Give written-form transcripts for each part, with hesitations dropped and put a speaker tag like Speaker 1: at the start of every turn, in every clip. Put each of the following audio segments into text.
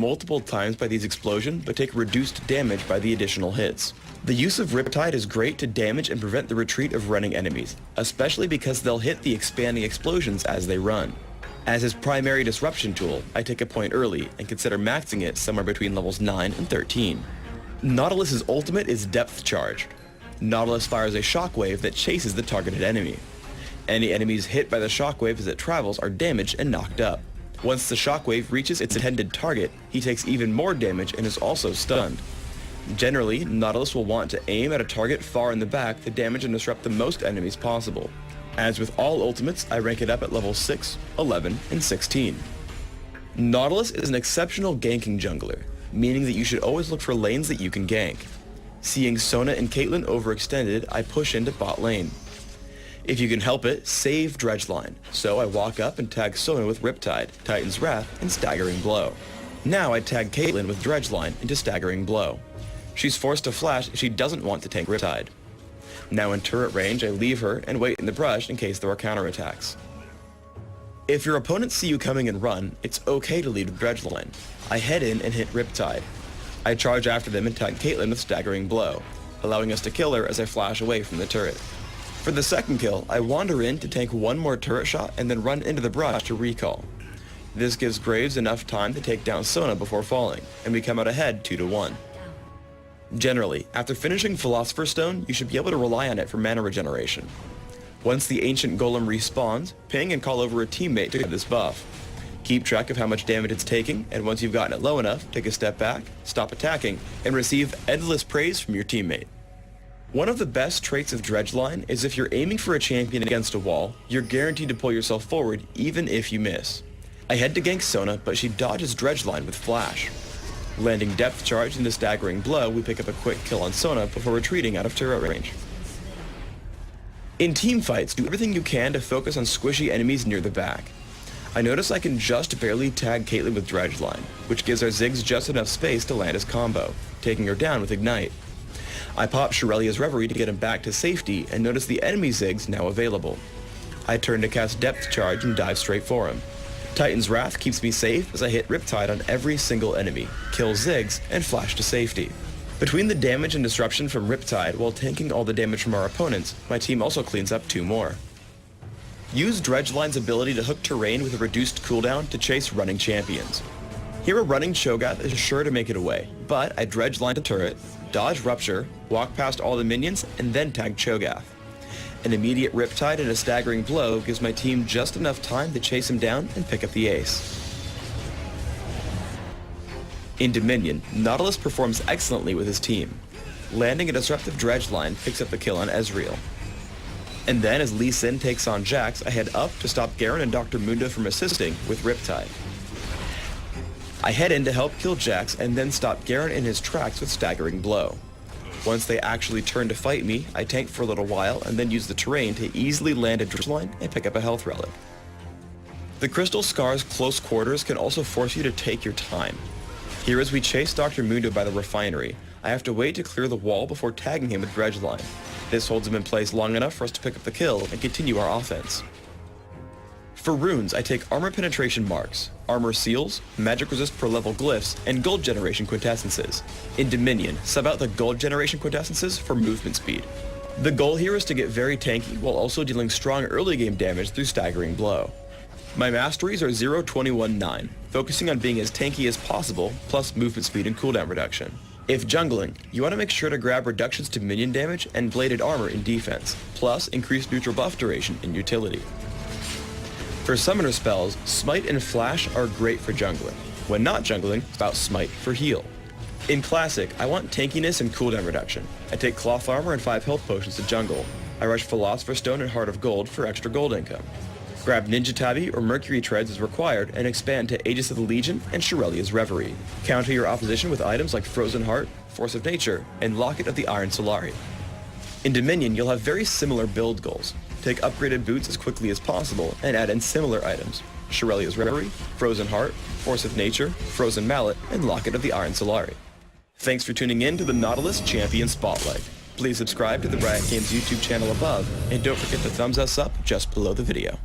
Speaker 1: multiple times by these explosions, but take reduced damage by the additional hits. The use of Riptide is great to damage and prevent the retreat of running enemies, especially because they'll hit the expanding explosions as they run. As his primary disruption tool, I take a point early and consider maxing it somewhere between levels 9 and 13. Nautilus's ultimate is Depth Charge. Nautilus fires a shockwave that chases the targeted enemy. Any enemies hit by the shockwave as it travels are damaged and knocked up. Once the shockwave reaches its intended target, he takes even more damage and is also stunned. Generally, Nautilus will want to aim at a target far in the back to damage and disrupt the most enemies possible. As with all ultimates, I rank it up at level 6, 11, and 16. Nautilus is an exceptional ganking jungler, meaning that you should always look for lanes that you can gank. Seeing Sona and Caitlyn overextended, I push into bot lane. If you can help it, save Dredgeline, so I walk up and tag Sona with Riptide, Titan's Wrath, and Staggering Blow. Now I tag Caitlyn with Dredgeline into Staggering Blow. She's forced to flash if she doesn't want to tank Riptide. Now in turret range, I leave her and wait in the brush in case there are counterattacks. If your opponents see you coming and run, it's okay to lead with Dredgeline. I head in and hit Riptide. I charge after them and tag Caitlyn with Staggering Blow, allowing us to kill her as I flash away from the turret. For the second kill, I wander in to tank one more turret shot and then run into the brush to recall. This gives Graves enough time to take down Sona before falling, and we come out ahead 2-1. Generally, after finishing Philosopher's Stone, you should be able to rely on it for mana regeneration. Once the Ancient Golem respawns, ping and call over a teammate to get this buff. Keep track of how much damage it's taking, and once you've gotten it low enough, take a step back, stop attacking, and receive endless praise from your teammate. One of the best traits of Dredgeline is if you're aiming for a champion against a wall, you're guaranteed to pull yourself forward even if you miss. I head to gank Sona, but she dodges Dredgeline with Flash. Landing Depth Charge into Staggering Blow, we pick up a quick kill on Sona before retreating out of turret range. In teamfights, do everything you can to focus on squishy enemies near the back. I notice I can just barely tag Caitlyn with Dredgeline, which gives our Ziggs just enough space to land his combo, taking her down with Ignite. I pop Shirelia's Reverie to get him back to safety and notice the enemy Ziggs now available. I turn to cast Depth Charge and dive straight for him. Titan's Wrath keeps me safe as I hit Riptide on every single enemy, kill Ziggs, and flash to safety. Between the damage and disruption from Riptide while tanking all the damage from our opponents, my team also cleans up 2 more. Use Dredgeline's ability to hook terrain with a reduced cooldown to chase running champions. Here a running Cho'Gath is sure to make it away, but I Dredgeline to turret, dodge Rupture, walk past all the minions, and then tag Cho'Gath. An immediate Riptide and a Staggering Blow gives my team just enough time to chase him down and pick up the ace. In Dominion, Nautilus performs excellently with his team. Landing a disruptive Dredgeline picks up the kill on Ezreal. And then as Lee Sin takes on Jax, I head up to stop Garen and Dr. Mundo from assisting with Riptide. I head in to help kill Jax and then stop Garen in his tracks with Staggering Blow. Once they actually turn to fight me, I tank for a little while and then use the terrain to easily land a Dredgeline and pick up a health relic. The Crystal Scar's close quarters can also force you to take your time. Here as we chase Dr. Mundo by the refinery, I have to wait to clear the wall before tagging him with Dredgeline. This holds him in place long enough for us to pick up the kill and continue our offense. For runes, I take Armor Penetration Marks, Armor Seals, Magic Resist per level Glyphs, and Gold Generation Quintessences. In Dominion, sub out the Gold Generation Quintessences for movement speed. The goal here is to get very tanky while also dealing strong early game damage through Staggering Blow. My masteries are 0, 21, 9, focusing on being as tanky as possible, plus movement speed and cooldown reduction. If jungling, you want to make sure to grab reductions to minion damage and bladed armor in defense, plus increased neutral buff duration in utility. For summoner spells, Smite and Flash are great for jungling. When not jungling, spout Smite for heal. In Classic, I want tankiness and cooldown reduction. I take Cloth Armor and 5 health potions to jungle. I rush Philosopher's Stone and Heart of Gold for extra gold income. Grab Ninja Tabi or Mercury Treads as required and expand to Aegis of the Legion and Shirelia's Reverie. Counter your opposition with items like Frozen Heart, Force of Nature, and Locket of the Iron Solari. In Dominion, you'll have very similar build goals. Take upgraded boots as quickly as possible and add in similar items. Shirelia's Reverie, Frozen Heart, Force of Nature, Frozen Mallet, and Locket of the Iron Solari. Thanks for tuning in to the Nautilus Champion Spotlight. Please subscribe to the Riot Games YouTube channel above, and don't forget to thumbs us up just below the video.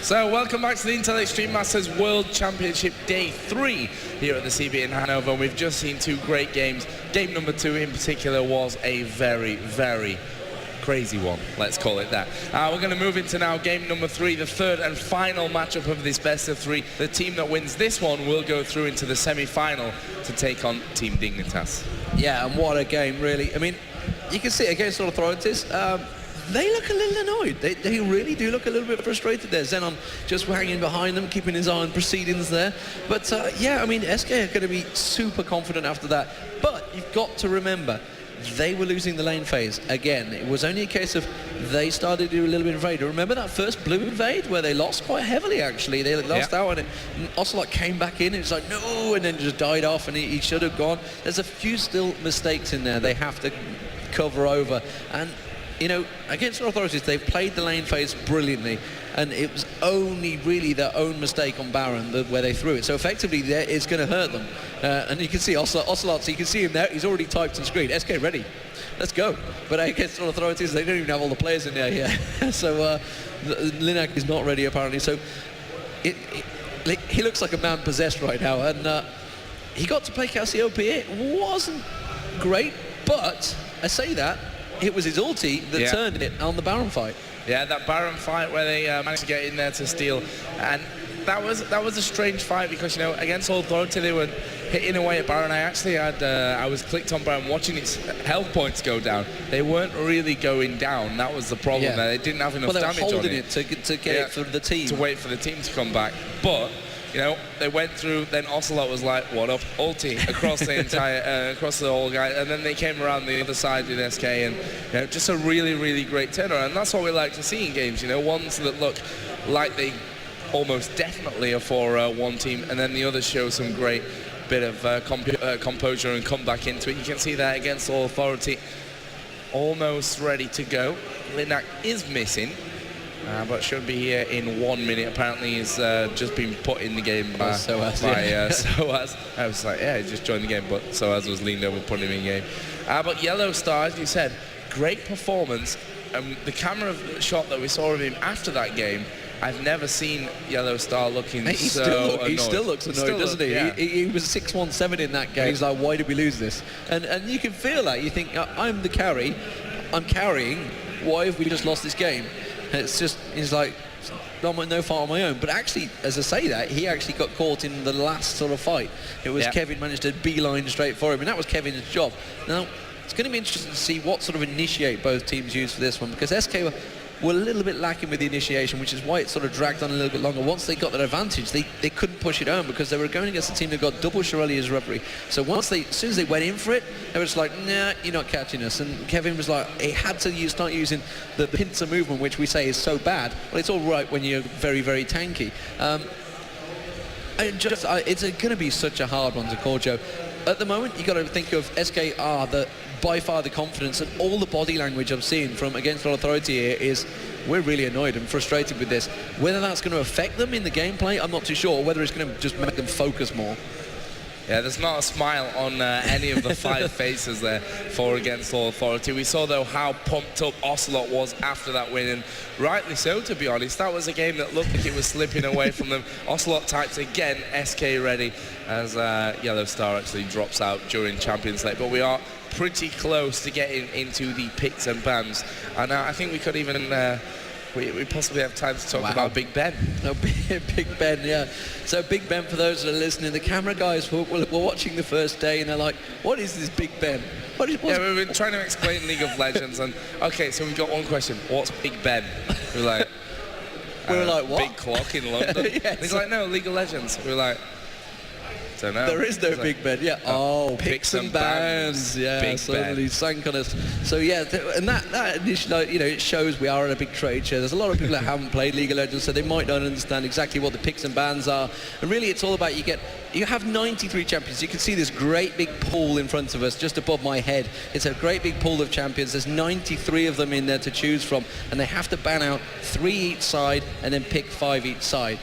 Speaker 2: So welcome back to the Intel Extreme Masters World Championship Day 3 here at the CB in Hanover. We've just seen 2 great games. Game number 2 in particular was a very, very crazy one, let's call it that. We're going to move into now game number 3, the third and final matchup of this best of 3. The team that wins this one will go through into the semi-final to take on Team Dignitas.
Speaker 3: Yeah, and what a game, really. I mean, you can see against all authorities, they look a little annoyed. They really do look a little bit frustrated there. Xenon just hanging behind them, keeping his eye on proceedings there. But yeah, I mean, SK are going to be super confident after that. But you've got to remember, they were losing the lane phase. Again, it was only a case of they started to do a little bit of invade. Remember that first blue invade where they lost quite heavily, actually? They lost out, and Ocelot came back in, and it's like, no, and then just died off, and he should have gone. There's a few still mistakes in there they have to cover over. And you know, against the authorities, they've played the lane phase brilliantly, and it was only really their own mistake on Baron where they threw it. So effectively, it's going to hurt them. And you can see Ocelot, so you can see him there. He's already typed on screen, SK ready, let's go. But against the authorities, they don't even have all the players in there yet. So Linak is not ready, apparently. So he looks like a man possessed right now. And he got to play Cassiopeia. It wasn't great, but I say that, it was his ulti that turned it on the Baron fight. Yeah, that Baron fight where they managed to get in there to steal, and that was a strange fight because, you know, against all authority they were hitting away at Baron. I actually had I was clicked on Baron watching its health points go down. They weren't really going down. That was the problem there. They didn't have enough damage on it. Holding it to get it for the team.
Speaker 2: To wait for the team to come back, but you know, they went through, then Ocelot was like, what up, ulti, across the entire, across the whole guy, and then they came around the other side with SK, and you know, just a really, really great turnaround, and that's what we like to see in games, you know, ones that look like they almost definitely are for one team, and then the others show some great bit of composure and come back into it. You can see that against all authority, almost ready to go. Linak is missing. But should be here in 1 minute. Apparently he's just been put in the game by Soaz. I was like, yeah, he just joined the game, but Soaz was leaned over, put him in game. But Yellow Star, as you said, great performance. The camera shot that we saw of him after that game, I've never seen Yellow Star looking annoyed. He
Speaker 3: still looks annoyed, doesn't he? Yeah. He was 6-1-7 in that game. He's like, why did we lose this? And you can feel that. You think, I'm the carry, I'm carrying, why have we just lost this game? It's just, he's like, no fault on my own. But actually, as I say that, he actually got caught in the last sort of fight. It was Kevin managed to beeline straight for him, and that was Kevin's job. Now, it's going to be interesting to see what sort of initiate both teams use for this one, because SK were a little bit lacking with the initiation, which is why it sort of dragged on a little bit longer. Once they got that advantage, they couldn't push it home because they were going against a team that got double Shirelli as referee. So as soon as they went in for it, they were just like, nah, you're not catching us. And Kevin was like, he had to start using the pincer movement, which we say is so bad. Well, it's all right when you're very, very tanky. It's going to be such a hard one to call, Joe. At the moment, you've got to think of SK are by far the confidence, and all the body language I'm seeing from Against All Authority here is we're really annoyed and frustrated with this. Whether that's going to affect them in the gameplay, I'm not too sure, or whether it's going to just make them focus more.
Speaker 2: Yeah, there's not a smile on any of the 5 faces there for Against All Authority. We saw, though, how pumped up Ocelot was after that win, and rightly so, to be honest. That was a game that looked like it was slipping away from them. Ocelot types again, SK ready, as Yellow Star actually drops out during Champions League. But we are pretty close to getting into the picks and bans. And I think we could even... We possibly have time to talk about Big Ben.
Speaker 3: Oh, Big Ben, yeah. So Big Ben, for those that are listening, the camera guys were watching the first day and they're like, what is this Big Ben?
Speaker 2: We've been trying to explain League of Legends, and okay, so we've got one question. What's Big Ben? We're like,
Speaker 3: what?
Speaker 2: Big clock in London.
Speaker 3: Yes.
Speaker 2: He's like, no, League of Legends. We're like, don't know.
Speaker 3: There is no Big Ben, yeah. Oh, picks and bans. Yeah, suddenly sank on us. So yeah, and that initially, you know, it shows we are at a big trade show. There's a lot of people that haven't played League of Legends, so they might not understand exactly what the picks and bans are. And really, it's all about you have 93 champions. You can see this great big pool in front of us, just above my head. It's a great big pool of champions. There's 93 of them in there to choose from, and they have to ban out 3 each side and then pick 5 each side.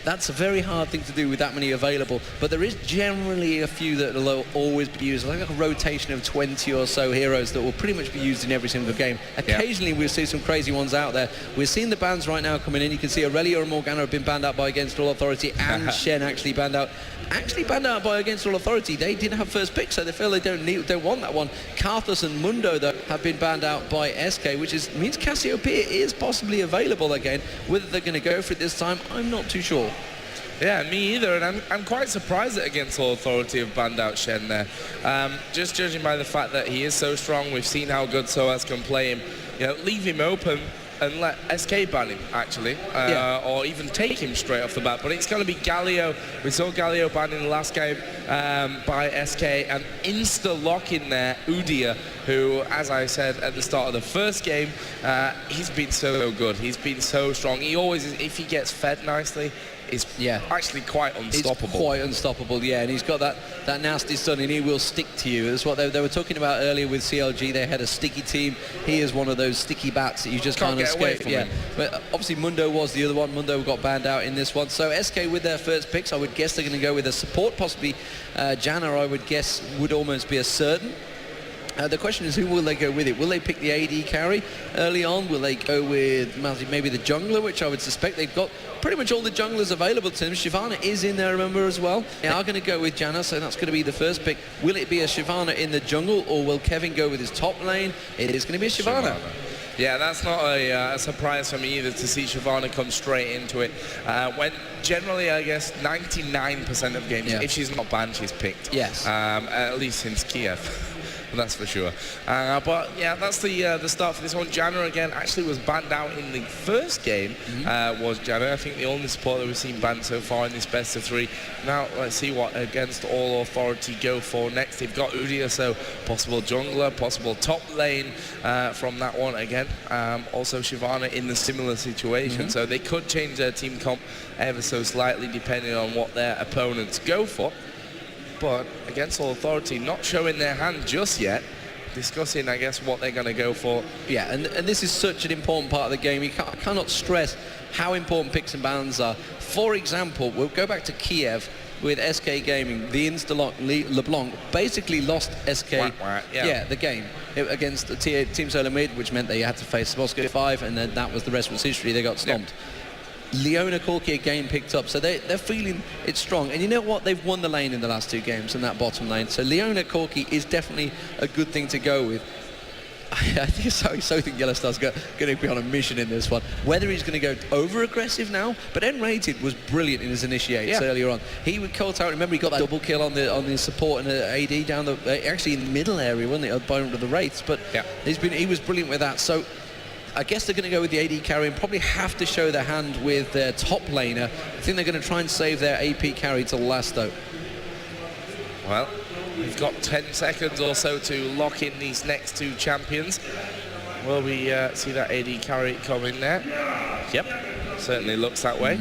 Speaker 3: That's a very hard thing to do with that many available, but there is generally a few that will always be used, like a rotation of 20 or so heroes that will pretty much be used in every single game. Occasionally we'll see some crazy ones out there. We're seeing the bans right now coming in. You can see Aurelia and Morgana have been banned out by Against All Authority, and Shen actually banned out by Against All Authority. They didn't have first pick, so they feel they don't want that one. Karthus and Mundo, though, have been banned out by SK, which means Cassiopeia is possibly available again. Whether they're going to go for it this time, I'm not too sure.
Speaker 2: Yeah, me either, and I'm quite surprised that Against All Authority have banned out Shen there. Just judging by the fact that he is so strong, we've seen how good Soaz can play him. Leave him open and let SK ban him, actually, or even take him straight off the bat. But it's going to be Galio. We saw Galio banned in the last game by SK, and insta-lock in there Udyr, who, as I said at the start of the first game, he's been so good. He's been so strong. He always is, if he gets fed nicely, is actually quite unstoppable.
Speaker 3: He's quite unstoppable, and he's got that nasty stun, and he will stick to you. That's what they were talking about earlier with CLG. They had a sticky team. He is one of those sticky bats that you just can't escape. But obviously Mundo was the other one. Mundo got banned out in this one. So SK with their first picks, I would guess they're going to go with a support, possibly Janna, I would guess, would almost be a certain. The question is, who will they go with it? Will they pick the AD carry early on? Will they go with maybe the jungler, which I would suspect they've got pretty much all the junglers available to them. Shyvana is in there, remember, as well. They are going to go with Janna, so that's going to be the first pick. Will it be a Shyvana in the jungle, or will Kevin go with his top lane? It is going to be a Shyvana.
Speaker 2: Yeah, that's not a surprise for me either to see Shyvana come straight into it. When generally, I guess, 99% of games, if she's not banned, she's picked.
Speaker 3: Yes.
Speaker 2: At least since Kiev. That's for sure. But yeah, that's the start for this one. Janna again actually was banned out in the first game. Was Janna? I think the only support that we've seen banned so far in this best of 3. Now let's see what Against All Authority go for next. They've got Udyr, so possible jungler, possible top lane from that one again. Also Shyvana in the similar situation, so they could change their team comp ever so slightly depending on what their opponents go for. But Against All Authority not showing their hand just yet, discussing, I guess, what they're going to go for.
Speaker 3: Yeah, and this is such an important part of the game. You cannot stress how important picks and bans are. For example, we'll go back to Kiev with SK Gaming. The Insta-lock LeBlanc basically lost SK the game against the Team Solar Mid, which meant they had to face Moscow 5, and then that was the rest was history. They got stomped. Leona Corki again picked up, so they're feeling it's strong. And you know what? They've won the lane in the last 2 games in that bottom lane. So Leona Corki is definitely a good thing to go with. I think Yellowstar's going to be on a mission in this one. Whether he's going to go over-aggressive now, but N-Rated was brilliant in his initiates earlier on. He would caught out, remember he got that double kill on the support and the AD down actually in the middle area, wasn't it, by the Wraiths, but he was brilliant with that. So I guess they're going to go with the AD carry and probably have to show their hand with their top laner. I think they're going to try and save their AP carry till last, though.
Speaker 2: Well, we've got 10 seconds or so to lock in these next 2 champions. Will we see that AD carry come in there? Yep, certainly looks that way.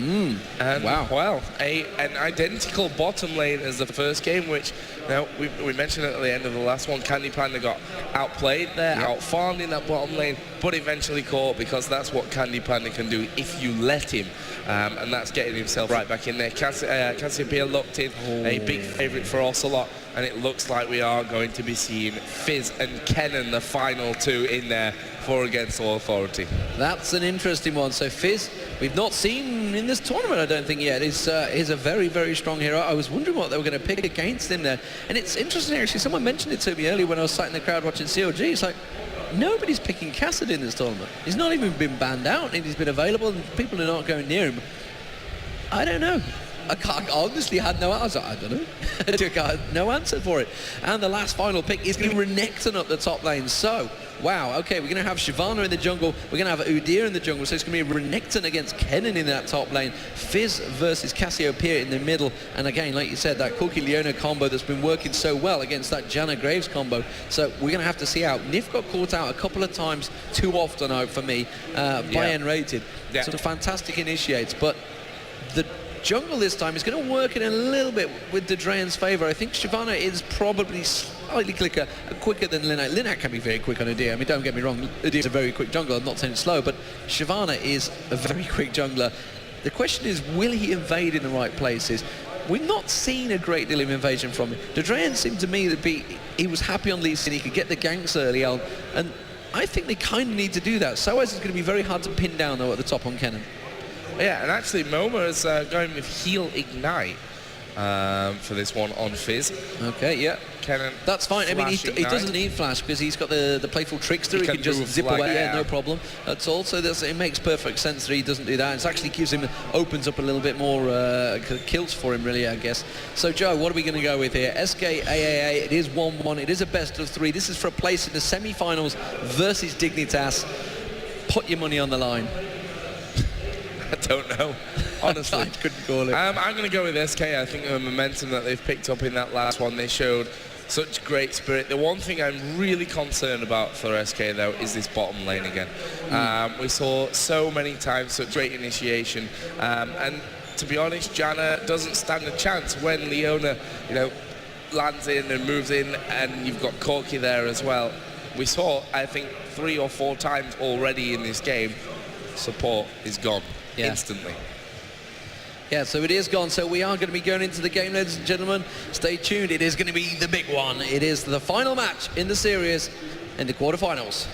Speaker 2: And well, an identical bottom lane as the first game, which now we mentioned at the end of the last one, Candy Panda got outplayed there, outfarmed in that bottom lane, but eventually caught, because that's what Candy Panda can do if you let him, and that's getting himself right back in there. Cassiopeia locked in, a big favourite for Ocelot, and it looks like we are going to be seeing Fizz and Kennen, the final 2 in there for Against All Authority.
Speaker 3: That's an interesting one. So Fizz, we've not seen in this tournament, I don't think yet. He's a very, very strong hero. I was wondering what they were going to pick against him there. And it's interesting, actually, someone mentioned it to me earlier when I was sat in the crowd watching CLG. It's like, nobody's picking Cassidy in this tournament. He's not even been banned out, and he's been available, and people are not going near him. I don't know. I honestly had no answer. I don't know. I had no answer for it. And the last final pick is going to be Renekton up the top lane. So, wow, okay, we're going to have Shyvana in the jungle. We're going to have Udyr in the jungle. So it's going to be Renekton against Kennen in that top lane. Fizz versus Cassiopeia in the middle. And again, like you said, that Corki-Leona combo that's been working so well against that Janna Graves combo. So we're going to have to see out. Nif got caught out a couple of times, too often out for me, by N-Rated. Some fantastic initiates, but the jungle this time is going to work in a little bit with Dedrayan's favour. I think Shyvana is probably slightly quicker than Linak. Linak can be very quick on Udyr. I mean, don't get me wrong, Udyr's a very quick jungler. I'm not saying it's slow, but Shyvana is a very quick jungler. The question is, will he invade in the right places? We've not seen a great deal of invasion from him. Dodrayan seemed to me that he was happy on Lee Sin, he could get the ganks early on, and I think they kind of need to do that. Soaz is going to be very hard to pin down, though, at the top on Kennen.
Speaker 2: Yeah, and actually Moma is going with Heal Ignite for this one on Fizz.
Speaker 3: Okay, yeah.
Speaker 2: Kennen,
Speaker 3: that's fine. I mean, he doesn't need flash because he's got the playful trickster. He can just zip away, yeah, no problem. That's all. So it makes perfect sense that he doesn't do that. It actually gives him, opens up a little bit more kills for him, really, I guess. So, Joe, what are we going to go with here? SK aAa, it is 1-1. It is a best of 3. This is for a place in the semi-finals versus Dignitas. Put your money on the line.
Speaker 2: I don't know, honestly.
Speaker 3: I couldn't call it.
Speaker 2: I'm going to go with SK. I think the momentum that they've picked up in that last one, they showed such great spirit. The one thing I'm really concerned about for SK, though, is this bottom lane again. We saw so many times such great initiation, and to be honest, Janna doesn't stand a chance when Leona, lands in and moves in, and you've got Corki there as well. We saw, I think, 3 or 4 times already in this game, support is gone instantly.
Speaker 3: Yeah, so it is gone. So we are going to be going into the game, ladies and gentlemen. Stay tuned. It is going to be the big one. It is the final match in the series in the quarterfinals.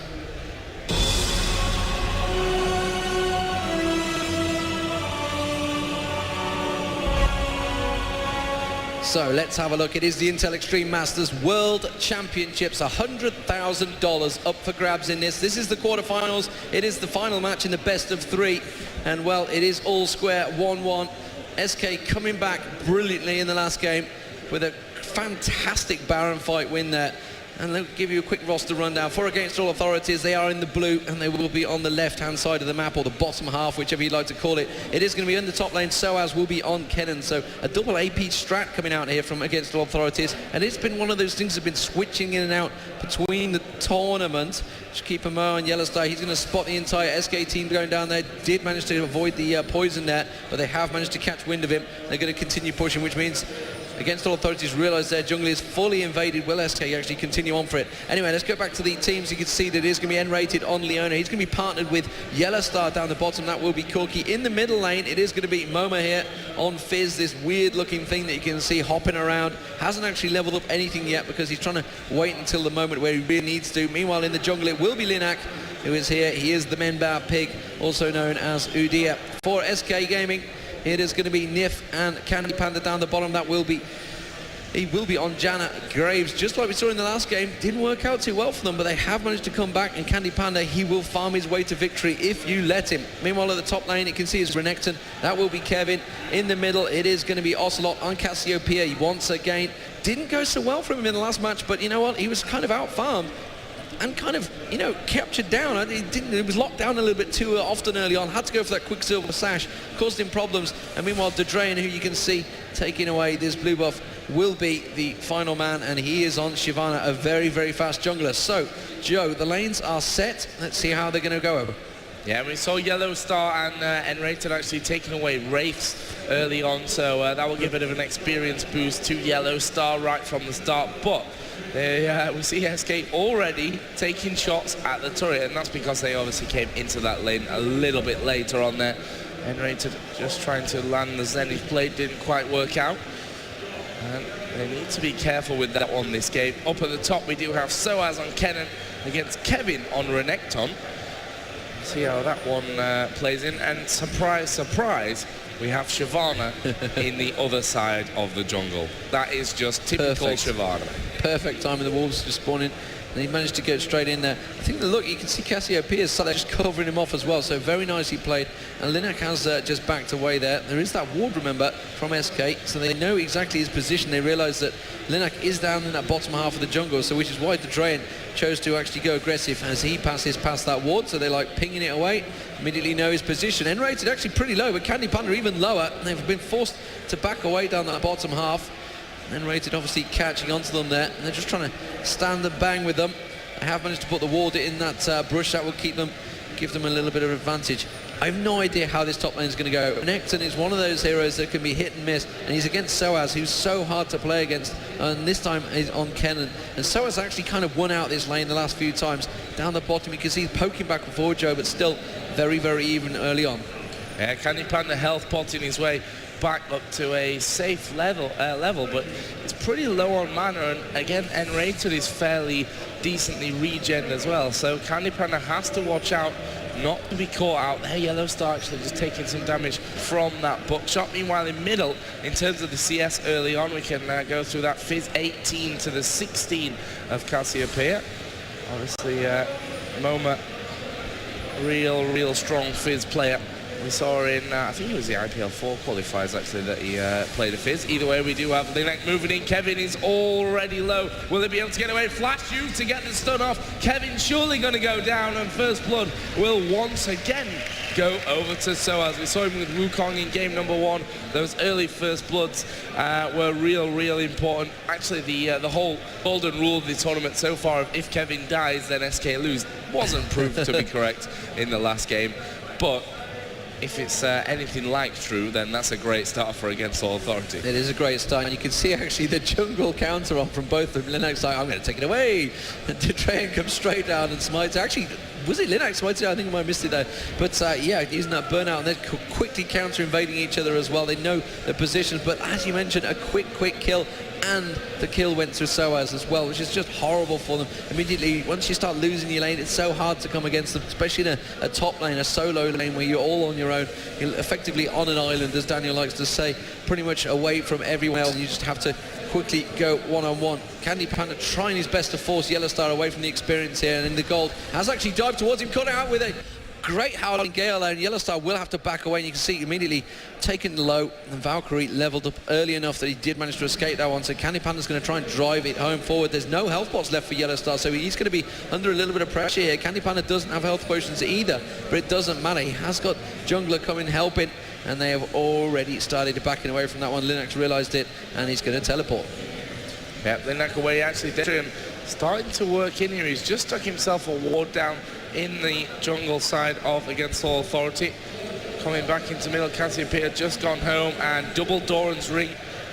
Speaker 3: So let's have a look. It is the Intel Extreme Masters World Championships. $100,000 up for grabs in this. This is the quarterfinals. It is the final match in the best of 3. And, well, it is all square, 1-1. SK coming back brilliantly in the last game with a fantastic Baron fight win there. And they'll give you a quick roster rundown. For Against All Authorities, they are in the blue, and they will be on the left-hand side of the map, or the bottom half, whichever you'd like to call it. It is going to be in the top lane. Soaz will be on Kennen. So a double AP strat coming out here from Against All Authorities. And it's been one of those things that have been switching in and out between the tournament. Just keep an eye on Yellowstar. He's going to spot the entire SK team going down there. Did manage to avoid the poison there, but they have managed to catch wind of him. They're going to continue pushing, which means Against All Authorities realise their jungle is fully invaded. Will SK actually continue on for it? Anyway, let's go back to the teams. You can see that it is going to be N-rated on Leona. He's going to be partnered with Yellowstar down the bottom. That will be Corki. In the middle lane, it is going to be Moma here on Fizz, this weird-looking thing that you can see hopping around. Hasn't actually leveled up anything yet because he's trying to wait until the moment where he really needs to. Meanwhile, in the jungle, it will be Linak, who is here. He is the Menbao Pig, also known as Udia. For SK Gaming, it is going to be Nif and Candy Panda down the bottom. He will be on Janna Graves, just like we saw in the last game. Didn't work out too well for them, but they have managed to come back, and Candy Panda, he will farm his way to victory if you let him. Meanwhile, at the top lane, you can see is Renekton. That will be Kevin. In the middle, it is going to be Ocelot on Cassiopeia once again. Didn't go so well for him in the last match, but you know what? He was kind of out-farmed and kind of, captured down. He was locked down a little bit too often early on. Had to go for that Quicksilver Sash. Caused him problems. And meanwhile, Dodrayan, who you can see taking away this blue buff, will be the final man, and he is on Shyvana, a very, very fast jungler. So, Joe, the lanes are set. Let's see how they're going to go.
Speaker 2: Yeah, we saw Yellowstar and N-rated actually taking away Wraiths early on, so that will give a bit of an experience boost to Yellowstar right from the start. But we see SK already taking shots at the turret, and that's because they obviously came into that lane a little bit later on there. N-rated just trying to land the Zenith blade, didn't quite work out. And they need to be careful with that one this game. Up at the top, we do have Soaz on Kennen against Kevin on Renekton. See how that one plays in. And surprise, surprise, we have Shyvana in the other side of the jungle. That is just typical Shyvana.
Speaker 3: Perfect time, and the Wolves just spawning. And he managed to get straight in there. I think you can see Cassiopeia is just covering him off as well. So very nicely played. And Linak has just backed away there. There is that ward, remember, from SK. So they know exactly his position. They realise that Linak is down in that bottom half of the jungle. So which is why Dodrayan chose to actually go aggressive as he passes past that ward. So they're like pinging it away. Immediately know his position. N-rated actually pretty low, but Candy Panda even lower. They've been forced to back away down that bottom half. N-rated obviously catching onto them there, and they're just trying to stand and bang with them. They have managed to put the ward in that brush. That will give them a little bit of advantage. I have no idea how this top lane is going to go. Renekton is one of those heroes that can be hit and miss, and he's against Soaz, who's so hard to play against, and this time he's on Kennen. And Soaz actually kind of won out this lane the last few times. Down the bottom, you can see he's poking back and forward, Joe, but still very, very even early on.
Speaker 2: Yeah, Candy Panda health potting his way back up to a safe level, but it's pretty low on mana, and again, N-rated is fairly decently regened as well, so Candy Panda has to watch out not to be caught out there. Yellow Star actually just taking some damage from that buckshot. Meanwhile, in middle, in terms of the CS early on, we can go through that Fizz 18 to the 16 of Cassiopeia. Obviously, Moma, real strong Fizz player. We saw in, I think it was the IPL 4 qualifiers actually that he played a Fizz. Either way, we do have Linek moving in. Kevin is already low. Will he be able to get away? Flash you to get the stun off. Kevin surely going to go down, and First Blood will once again go over to Soaz. We saw him with Wukong in game number 1. Those early First Bloods were real important. Actually, the whole golden rule of the tournament so far of if Kevin dies, then SK lose, wasn't proved to be correct in the last game. But if it's anything like true, then that's a great start for Against All Authority.
Speaker 3: It is a great start, and you can see actually the jungle counter on from both of them. Linux like, I'm going to take it away. And Detrayan comes straight down and smites. Actually, was it Linux smites? I think I might have missed it there. But yeah, using that burnout, and they're quickly counter invading each other as well. They know their positions, but as you mentioned, a quick kill. And the kill went through Soaz as well, which is just horrible for them. Immediately, once you start losing your lane, it's so hard to come against them, especially in a top lane, a solo lane where you're all on your own. You're effectively on an island, as Daniel likes to say, pretty much away from everyone else. You just have to quickly go one-on-one. Candy Panda trying his best to force Yellow Star away from the experience here, and in the gold has actually dived towards him, cut it out with a great howling gale there, and Yellow Star will have to back away, and you can see immediately taken low, and Valkyrie leveled up early enough that he did manage to escape that one, so Candy Panda's going to try and drive it home forward. There's no health pots left for Yellow Star, so he's going to be under a little bit of pressure here. Candy Panda doesn't have health potions either, but it doesn't matter. He has got Jungler coming helping, and they have already started backing away from that one. Linux realised it, and he's going to teleport.
Speaker 2: Yeah, Linek away actually. Detrian starting to work in here. He's just stuck himself a ward down in the jungle side of Against All Authority. Coming back into middle, Cassiopeia just gone home, and double Doran's ring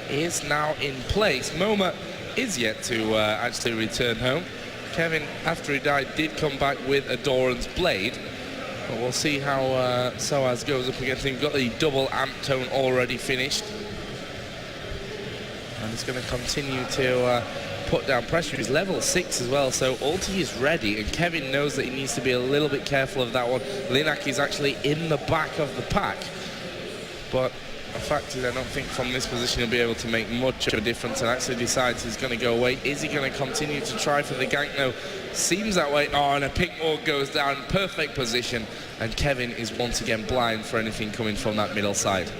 Speaker 2: is now in place. Moma is yet to actually return home. Kevin, after he died, did come back with a Doran's blade. But we'll see how Soaz goes up against him. Got the double amp tone already finished. And he's going to continue to put down pressure. He's level 6 as well, so ulti is ready, and Kevin knows that he needs to be a little bit careful of that one. Linek is actually in the back of the pack, but the fact is I don't think from this position he'll be able to make much of a difference, and actually decides he's going to go away. Is he going to continue to try for the gank? No, seems that way. Oh, and a pink ward goes down, perfect position, and Kevin is once again blind for anything coming from that middle side.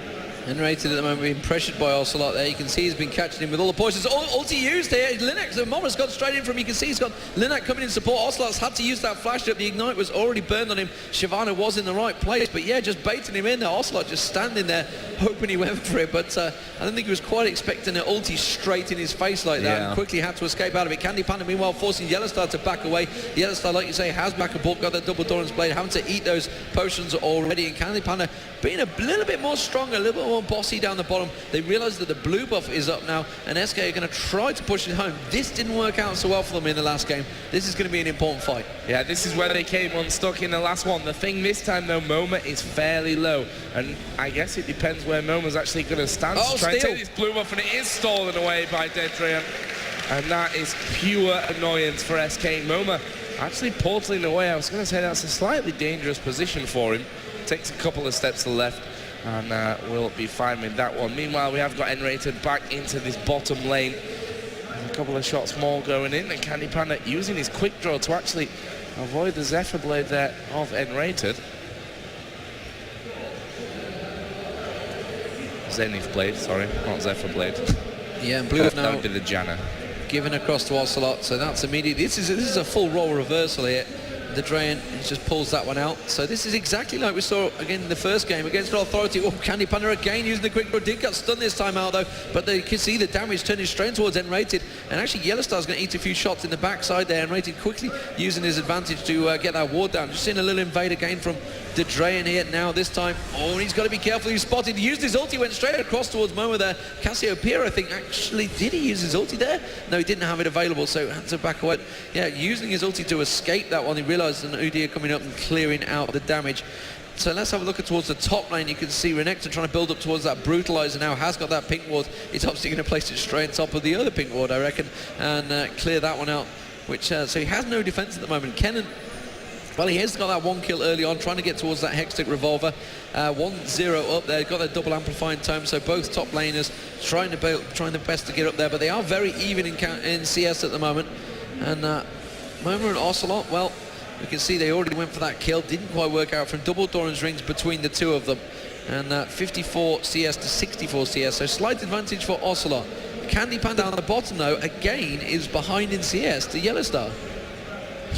Speaker 3: N-rated at the moment, being pressured by Ocelot there. You can see he's been catching him with all the poisons. Ulti used here. Linux, the Moma's got straight in from him. You can see he's got Linek coming in support. Ocelot's had to use that flash up. The Ignite was already burned on him. Shyvana was in the right place, but yeah, just baiting him in there. Ocelot just standing there, hoping he went for it, but I don't think he was quite expecting an ulti straight in his face like that, and quickly had to escape out of it. Candy Panda, meanwhile, forcing Yellow Star to back away. Yellow Star, like you say, has back and bought, got that double Doran's blade, having to eat those potions already, and Candy Panda being a little bit more strong, a little bit more bossy down the bottom. They realise that the blue buff is up now, and SK are going to try to push it home. This didn't work out so well for them in the last game. This is going to be an important fight.
Speaker 2: Yeah, this is where they came unstuck in the last one. The thing this time, though, Moma is fairly low, and I guess it depends where Moma's actually going to stand to try and take this blue buff, and it is stolen away by Dedrayan, and that is pure annoyance for SK. Moma actually portaling away. I was going to say that's a slightly dangerous position for him. Takes a couple of steps to the left, and we'll be fine with that one. Meanwhile, we have got N-rated back into this bottom lane. There's a couple of shots more going in, and Candy Panda using his quick draw to actually avoid the Zephyr Blade there of N-rated. Zenith Blade, sorry, not Zephyr Blade.
Speaker 3: Yeah, and blue now
Speaker 2: that did the Janna.
Speaker 3: Given across to Ocelot, so that's immediate. This is a full role reversal here. The Drain just pulls that one out. So this is exactly like we saw again in the first game against Authority. Oh, Candy Panda again using the quick draw. Did get stunned this time out though, but they can see the damage turning straight towards N-rated. And actually Yellow Star's going to eat a few shots in the backside there. N-rated quickly using his advantage to get that ward down. Just seeing a little invade again from the Drain here now this time. Oh, and he's got to be careful. He's spotted. He used his ulti, went straight across towards Moma there. Cassiopeia, I think, actually, did he use his ulti there? No, he didn't have it available, so had to back away. Yeah, using his ulti to escape that one. He realised an Udyr coming up and clearing out the damage. So let's have a look at towards the top lane. You can see Renekton trying to build up towards that Brutalizer now. Has got that pink ward. He's obviously going to place it straight on top of the other pink ward, I reckon, and clear that one out. Which so he has no defense at the moment. Kennen, well, he has got that one kill early on, trying to get towards that Hextech Revolver. 1-0 up there. Got that double amplifying tome. So both top laners trying the best to get up there, but they are very even in CS at the moment. And Moma and Ocelot, well, you can see they already went for that kill. Didn't quite work out from double Doran's rings between the two of them. And 54 CS to 64 CS, so slight advantage for Ocelot. Candy Panda down the bottom, though, again, is behind in CS to Yellow Star.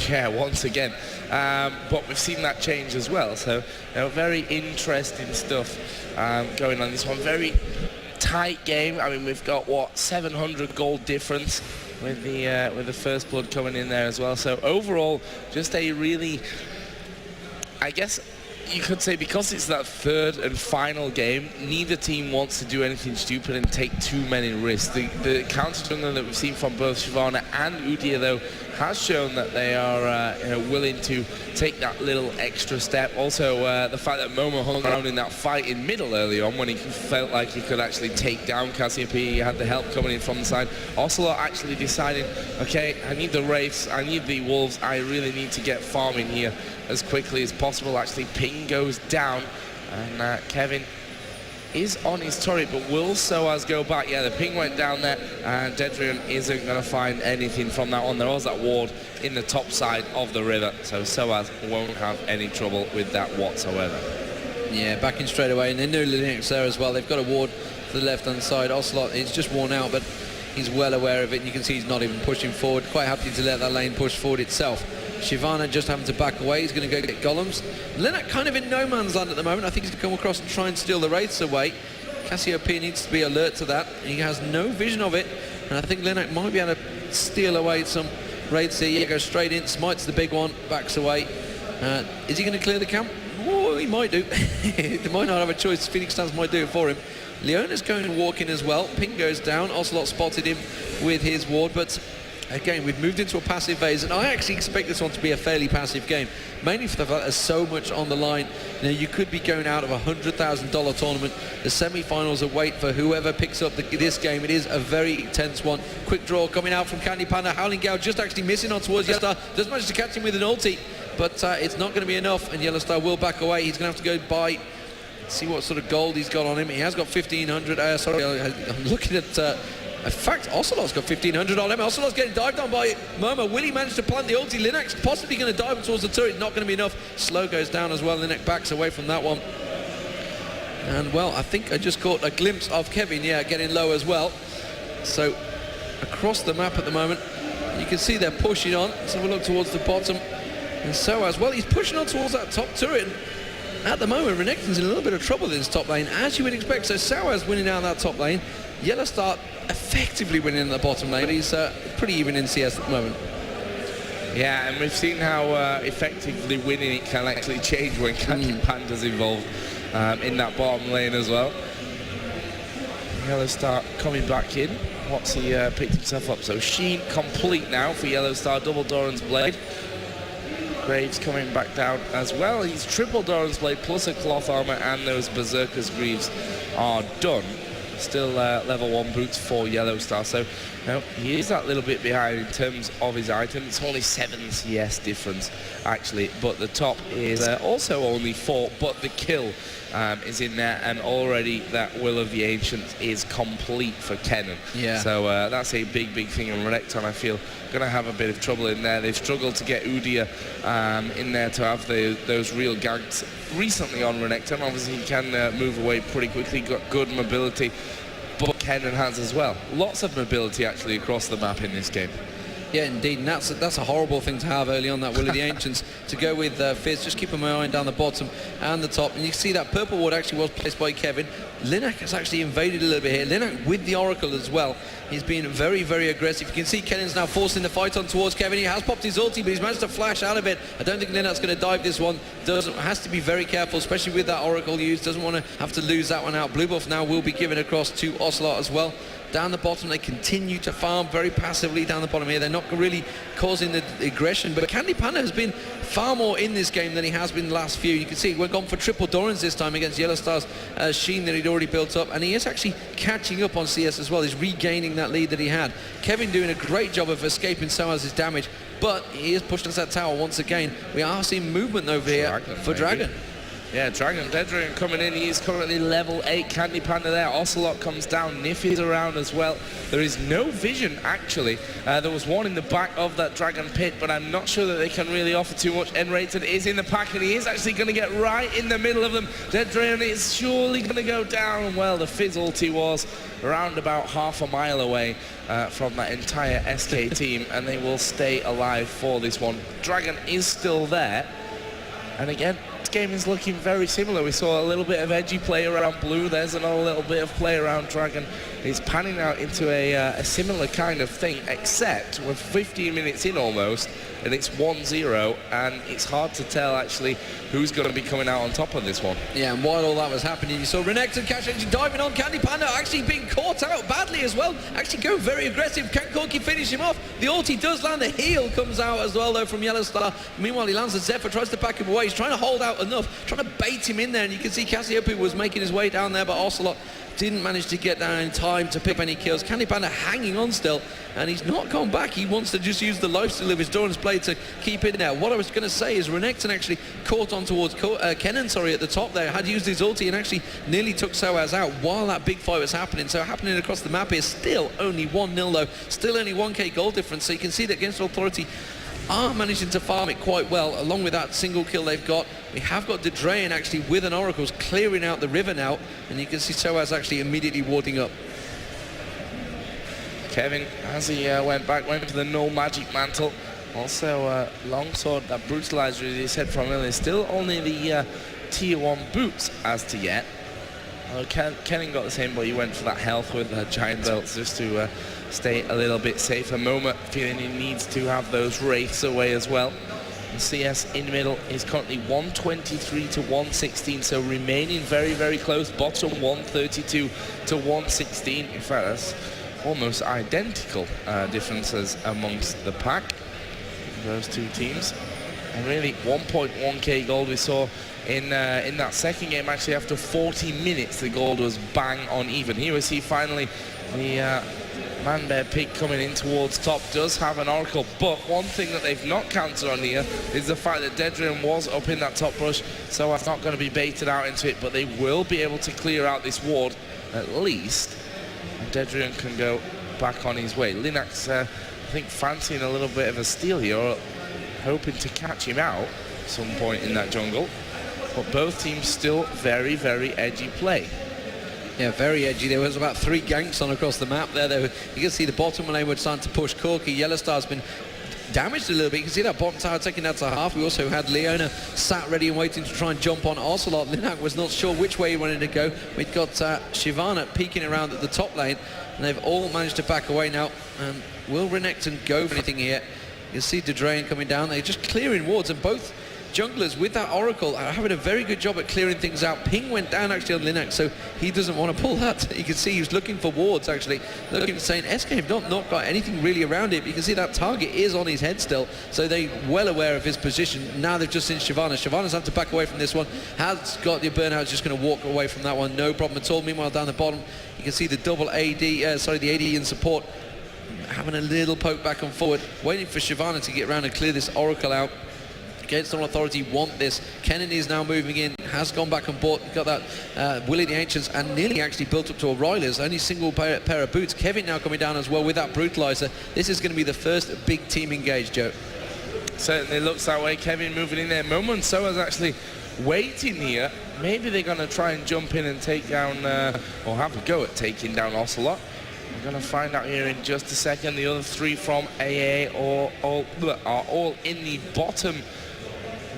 Speaker 2: Yeah, once again. But we've seen that change as well. So, very interesting stuff going on this one. Very tight game. I mean, we've got, what, 700 gold difference with the first blood coming in there as well. So overall, just a really, I guess you could say, because it's that third and final game, neither team wants to do anything stupid and take too many risks. The counter jungler that we've seen from both Shyvana and Udyr, though, has shown that they are willing to take that little extra step. Also, the fact that Momo hung around in that fight in middle early on when he felt like he could actually take down Cassiopeia, he had the help coming in from the side. Ocelot actually deciding, okay, I need the Wraiths, I need the Wolves, I really need to get farming here as quickly as possible. Actually, ping goes down, and Kevin is on his turret, but will Soaz go back? Yeah, the ping went down there, and Dedrian isn't going to find anything from that one. There was that ward in the top side of the river, so Soaz won't have any trouble with that whatsoever.
Speaker 3: Yeah, back in straight away, and they know Linux there as well. They've got a ward to the left-hand side. Ocelot is just worn out, but he's well aware of it. You can see he's not even pushing forward. Quite happy to let that lane push forward itself. Shyvana just having to back away. He's going to go get golems. Lennart kind of in no man's land at the moment. I think he's going to come across and try and steal the wraiths away. Cassiopeia needs to be alert to that. He has no vision of it, and I think Lennart might be able to steal away some wraiths here. Yeah, goes straight in, smites the big one, backs away. Is he going to clear the camp? Oh, he might do. They might not have a choice. Phoenix Stars might do it for him. Leona's going to walk in as well. Ping goes down. Ocelot spotted him with his ward, but again, we've moved into a passive phase, and I actually expect this one to be a fairly passive game, mainly for the fact there's so much on the line. You know, you could be going out of a $100,000 tournament. The semi-finals await for whoever picks up this game. It is a very tense one. Quick draw coming out from Candy Panda. Howling Gale just actually missing on towards Yellow Star. Does manage to catch him with an ulti, but it's not going to be enough, and Yellow Star will back away. He's going to have to go buy, see what sort of gold he's got on him. He has got 1,500. Sorry, I'm looking at... in fact, Ocelot's got 1,500 on him. Ocelot's getting dived on by Momo. Will he manage to plant the ulti? Linux possibly going to dive towards the turret. Not going to be enough. Slow goes down as well. Linux backs away from that one. And, well, I think I just caught a glimpse of Kevin, yeah, getting low as well. So, across the map at the moment, you can see they're pushing on. Let's have a look towards the bottom. And so as well, he's pushing on towards that top turret. At the moment, Renekton's in a little bit of trouble in his top lane, as you would expect. So Sawaz winning down that top lane. Yellow Star effectively winning in the bottom lane. He's pretty even in CS at the moment.
Speaker 2: Yeah, and we've seen how effectively winning it can actually change when Candy Panda's involved in that bottom lane as well. Yellow Star coming back in. What's he picked himself up? So Sheen complete now for Yellow Star. Double Doran's Blade. Graves coming back down as well. He's triple Doran's Blade plus a cloth armor, and those Berserker's Greaves are done. Still level 1 boots for Yellow Star. So he is that little bit behind in terms of his item. It's only 7 CS difference actually, but the top is also only 4, but the kill is in there, and already that Will of the Ancients is complete for Kennen.
Speaker 3: Yeah.
Speaker 2: So that's a big thing, and Renekton, I feel, going to have a bit of trouble in there. They've struggled to get Udyr in there to have those real ganks recently on Renekton. Obviously he can move away pretty quickly, got good mobility, but Kennen has as well. Lots of mobility actually across the map in this game.
Speaker 3: Yeah, indeed, and that's a horrible thing to have early on, that Will of the Ancients, to go with Fizz. Just keep an eye down the bottom and the top, and you can see that purple ward actually was placed by Kevin. Linak has actually invaded a little bit here. Linak with the Oracle as well. He's been very aggressive. You can see Kennen's now forcing the fight on towards Kevin. He has popped his ulti, but he's managed to flash out of it. I don't think Linak's going to dive this one. Has to be very careful, especially with that Oracle used. Doesn't want to have to lose that one out. Blue buff now will be given across to Ocelot as well. Down the bottom, they continue to farm very passively down the bottom here. They're not really causing the aggression. But Candy Panda has been far more in this game than he has been the last few. You can see we're gone for triple Dorans this time against Yellow Star's Sheen that he'd already built up, and he is actually catching up on CS as well. He's regaining that lead that he had. Kevin doing a great job of escaping Soaz's damage, but he is pushed us that tower once again. We are seeing movement over here for Dragon.
Speaker 2: Yeah, Dedrian coming in. He's currently level 8. Candy Panda there. Ocelot comes down. Niffy's around as well. There is no vision, actually. There was one in the back of that Dragon pit, but I'm not sure that they can really offer too much. N-Rated is in the pack, and he is actually going to get right in the middle of them. Dedrian is surely going to go down. Well, the Fizz ulti was around about half a mile away from that entire SK team, and they will stay alive for this one. Dragon is still there. And again, this game is looking very similar. We saw a little bit of edgy play around blue. There's another little bit of play around Dragon. It's panning out into a similar kind of thing, except we're 15 minutes in almost, and it's 1-0, and it's hard to tell actually who's going to be coming out on top of this one.
Speaker 3: Yeah, and while all that was happening, you saw Renekton Cash Engine diving on Candy Panda, actually being caught out badly as well, actually going very aggressive. Can Corky finish him off? The ulti does land, the heal comes out as well though from Yellow Star. Meanwhile, he lands a Zephyr, tries to back him away. He's trying to hold out enough, trying to bait him in there, and you can see Cassiopeia was making his way down there, but Ocelot didn't manage to get down in time to pick any kills. Candy Panda hanging on still, and he's not gone back. He wants to just use the lifesteal of his Doran's blade to keep it there. What I was going to say is Renekton actually caught on towards Kennen, at the top there, had used his ulti and actually nearly took Soaz out while that big fight was happening. So happening across the map is still only 1-0 though, still only 1k gold difference. So you can see that Against Authority are managing to farm it quite well, along with that single kill they've got. We have got Dedrayan actually with an Oracle's clearing out the river now, and you can see Soaz actually immediately warding up.
Speaker 2: Kevin, as he went for the null magic mantle. Also, longsword, that brutalizer as he said from earlier, still only the tier 1 boots as to yet. Kennen got the same, but he went for that health with giant belts just to stay a little bit safer. Moma feeling he needs to have those wraiths away as well. And CS in the middle is currently 123 to 116, so remaining very, very close. Bottom 132 to 116. In fact, that's almost identical differences amongst the pack, those two teams. And really 1.1k gold we saw in that second game. Actually, after 40 minutes the gold was bang on even. Here we see finally the Man-Bear Pig coming in towards top, does have an Oracle, but one thing that they've not counted on here is the fact that Dedrian was up in that top brush, so I'm not going to be baited out into it, but they will be able to clear out this ward at least, and Dedrian can go back on his way. Linux, I think, fancying a little bit of a steal here, or hoping to catch him out at some point in that jungle, but both teams still very, very edgy play.
Speaker 3: Yeah, very edgy. There was about 3 ganks on across the map there. You can see the bottom when they were starting to push Corky. Yellow Star's been damaged a little bit. You can see that bottom tower taken out to half. We also had Leona sat ready and waiting to try and jump on Ocelot. Linak was not sure which way he wanted to go. We've got Shyvana peeking around at the top lane, and they've all managed to back away now. Will Renekton go for anything here? You can see Dedrayan coming down. They're just clearing wards, and both junglers with that Oracle are having a very good job at clearing things out. Ping went down actually on Linux, so he doesn't want to pull that. You can see he was looking for wards actually, looking saying SK have not got anything really around it. You can see that target is on his head still, so they're well aware of his position. Now they've just seen Shyvana. Shyvana's had to back away from this one, has got the burnout, just going to walk away from that one, no problem at all. Meanwhile down the bottom you can see the double AD, the AD in support having a little poke back and forward, waiting for Shyvana to get around and clear this Oracle out. Against Authority want this. Kennen is now moving in, has gone back and bought, got that Willie the Ancients, and nearly actually built up to O'Reilly's, only single pair of boots. Kevin now coming down as well with that brutalizer. This is going to be the first big team engaged, Joe.
Speaker 2: Certainly looks that way. Kevin moving in there. Momo and Soaz actually waiting here. Maybe they're going to try and jump in and take down, or have a go at taking down Ocelot. We're going to find out here in just a second. The other 3 from aAa are all in the bottom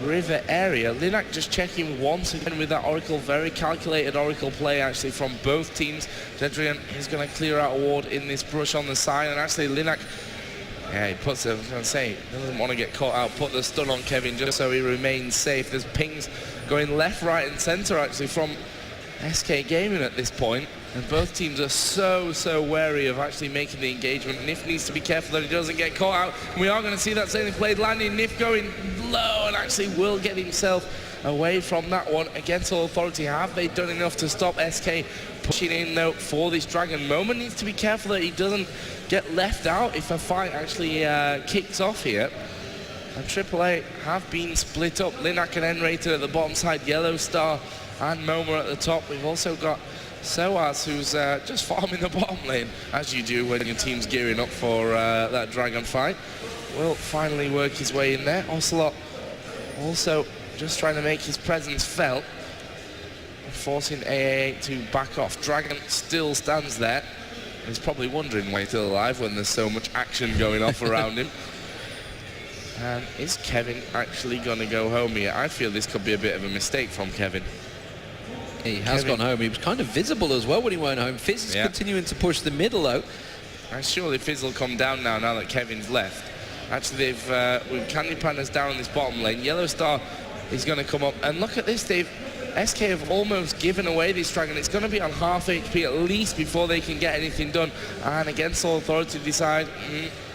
Speaker 2: river area. Linak just checking once again with that Oracle, very calculated Oracle play actually from both teams. Dedrian is going to clear out a ward in this brush on the side, and actually Linak, yeah, he puts it, I was going to say, doesn't want to get caught out, put the stun on Kevin just so he remains safe. There's pings going left, right and centre actually from SK Gaming at this point, and both teams are so wary of actually making the engagement. Nif needs to be careful that he doesn't get caught out. And we are going to see that sailing blade landing. Nif going low and actually will get himself away from that one against All Authority. Have they done enough to stop SK pushing in though for this Dragon? Moment needs to be careful that he doesn't get left out if a fight actually kicks off here. And aAA have been split up. Linak and N-Rated at the bottom side, Yellow Star and Moma at the top. We've also got aAa, who's just farming the bottom lane, as you do when your team's gearing up for that Dragon fight. Will finally work his way in there. Ocelot also just trying to make his presence felt, forcing aAa to back off. Dragon still stands there. He's probably wondering why he's still alive when there's so much action going off around him. And is Kevin actually going to go home here? I feel this could be a bit of a mistake from Kevin.
Speaker 3: He has gone home. He was kind of visible as well when he went home. Fizz is continuing to push the middle though.
Speaker 2: And surely Fizz will come down now that Kevin's left. Actually, with Candy Pandas down in this bottom lane, Yellow Star is going to come up. And look at this, Dave. SK have almost given away this Dragon. It's going to be on half HP at least before they can get anything done. And against All Authority decide,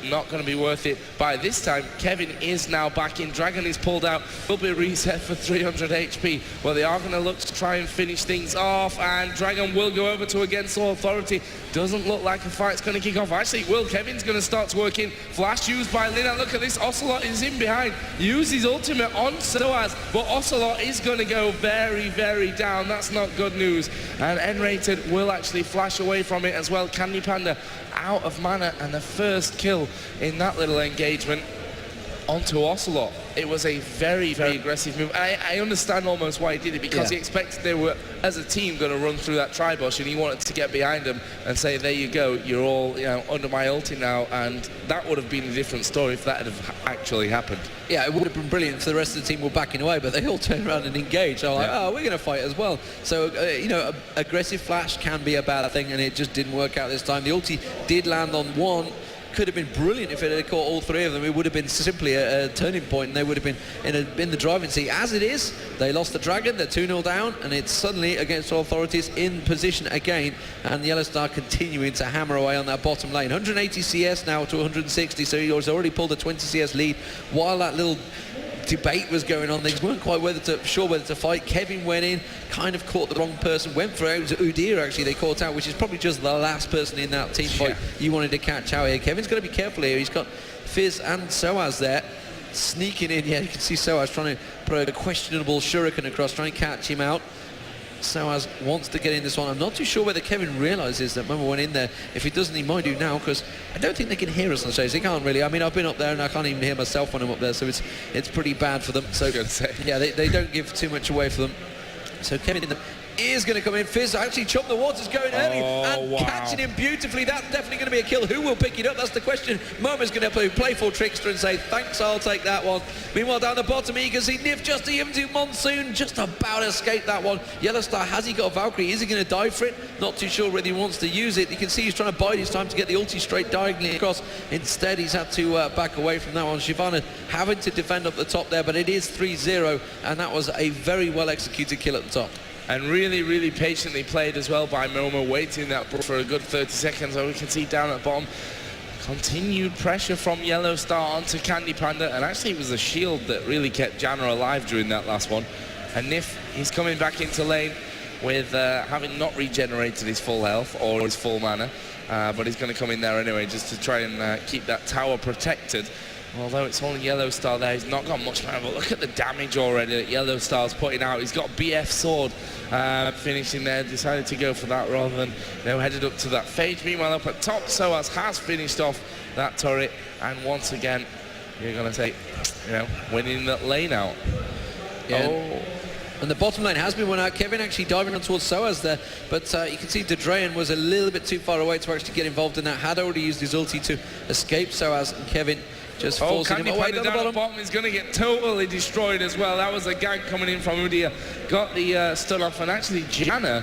Speaker 2: not going to be worth it. By this time, Kevin is now back in. Dragon is pulled out. Will be reset for 300 HP. Well, they are going to look to try and finish things off. And Dragon will go over to against All Authority. Doesn't look like a fight's going to kick off. Actually, it will. Kevin's going to start to work in. Flash used by Lina. Look at this. Ocelot is in behind. Use his ultimate on Soaz. But Ocelot is going to go very down. That's not good news. And N-Rated will actually flash away from it as well. Candy Panda out of mana, and the first kill in that little engagement onto Ocelot. It was a very aggressive move. I understand almost why he did it, because he expected they were, as a team, going to run through that tri-bush, and he wanted to get behind them and say, there you go, you're all under my ulti now, and that would have been a different story if that had actually happened. Yeah,
Speaker 3: it would have been brilliant if the rest of the team were backing away, but they all turned around and engaged. They're like, oh, we're going to fight as well. So, aggressive flash can be a bad thing, and it just didn't work out this time. The ulti did land on one. Could have been brilliant if it had caught all three of them. It would have been simply a turning point, and they would have been in the driving seat. As it is, they lost the Dragon. They're 2-0 down, and it's suddenly against All Authorities in position again, and Yellow Star continuing to hammer away on that bottom lane. 180 CS now to 160, so he's already pulled a 20 CS lead. While that little debate was going on, they weren't quite sure whether to fight. Kevin went in, kind of caught the wrong person, went for it. It was Udyr actually they caught out, which is probably just the last person in that team fight you wanted to catch out here. Kevin's got to be careful here. He's got Fizz and Soaz there sneaking in. Yeah, you can see Soaz trying to put a questionable shuriken across, trying to catch him out. Soaz wants to get in this one. I'm not too sure whether Kevin realises that Momo went in there. If he doesn't, he might do now, because I don't think they can hear us on stage. They can't really. I mean, I've been up there and I can't even hear myself when I'm up there, so it's pretty bad for them. So yeah, they don't give too much away for them. So Kevin is going to come in. Fizz actually chopped the waters going early and catching him beautifully. That's definitely going to be a kill. Who will pick it up? That's the question. Momo's going to play playful trickster and say, thanks, I'll take that one. Meanwhile, down the bottom, you can see Nif just into Monsoon, just about escaped that one. Yellow Star, has he got Valkyrie? Is he going to die for it? Not too sure whether he wants to use it. You can see he's trying to bide his time to get the ulti straight diagonally across. Instead, he's had to back away from that one. Shyvana having to defend up the top there, but it is 3-0, and that was a very well executed kill at the top.
Speaker 2: And really patiently played as well by Momo, waiting that for a good 30 seconds. So we can see down at the bottom, continued pressure from Yellow Star onto Candy Panda, and actually it was the shield that really kept Janna alive during that last one. And Nif, he's coming back into lane with having not regenerated his full health or his full mana, but he's going to come in there anyway just to try and keep that tower protected. Although it's only Yellow Star there, he's not got much mana, but look at the damage already that Yellow Star's putting out. He's got BF Sword finishing there, decided to go for that rather than headed up to that phage. Meanwhile, up at top, Soaz has finished off that turret, and once again, you're going to say, winning that lane out.
Speaker 3: Yeah. And the bottom lane has been won out. Kevin actually diving on towards Soaz there, but you can see Dedrayan was a little bit too far away to actually get involved in that. Had already used his ulti to escape Soaz, and Kevin just forcing him away down the bottom.
Speaker 2: Is going to get totally destroyed as well. That was a gank coming in from Udyr. Got the stun off, and actually Janna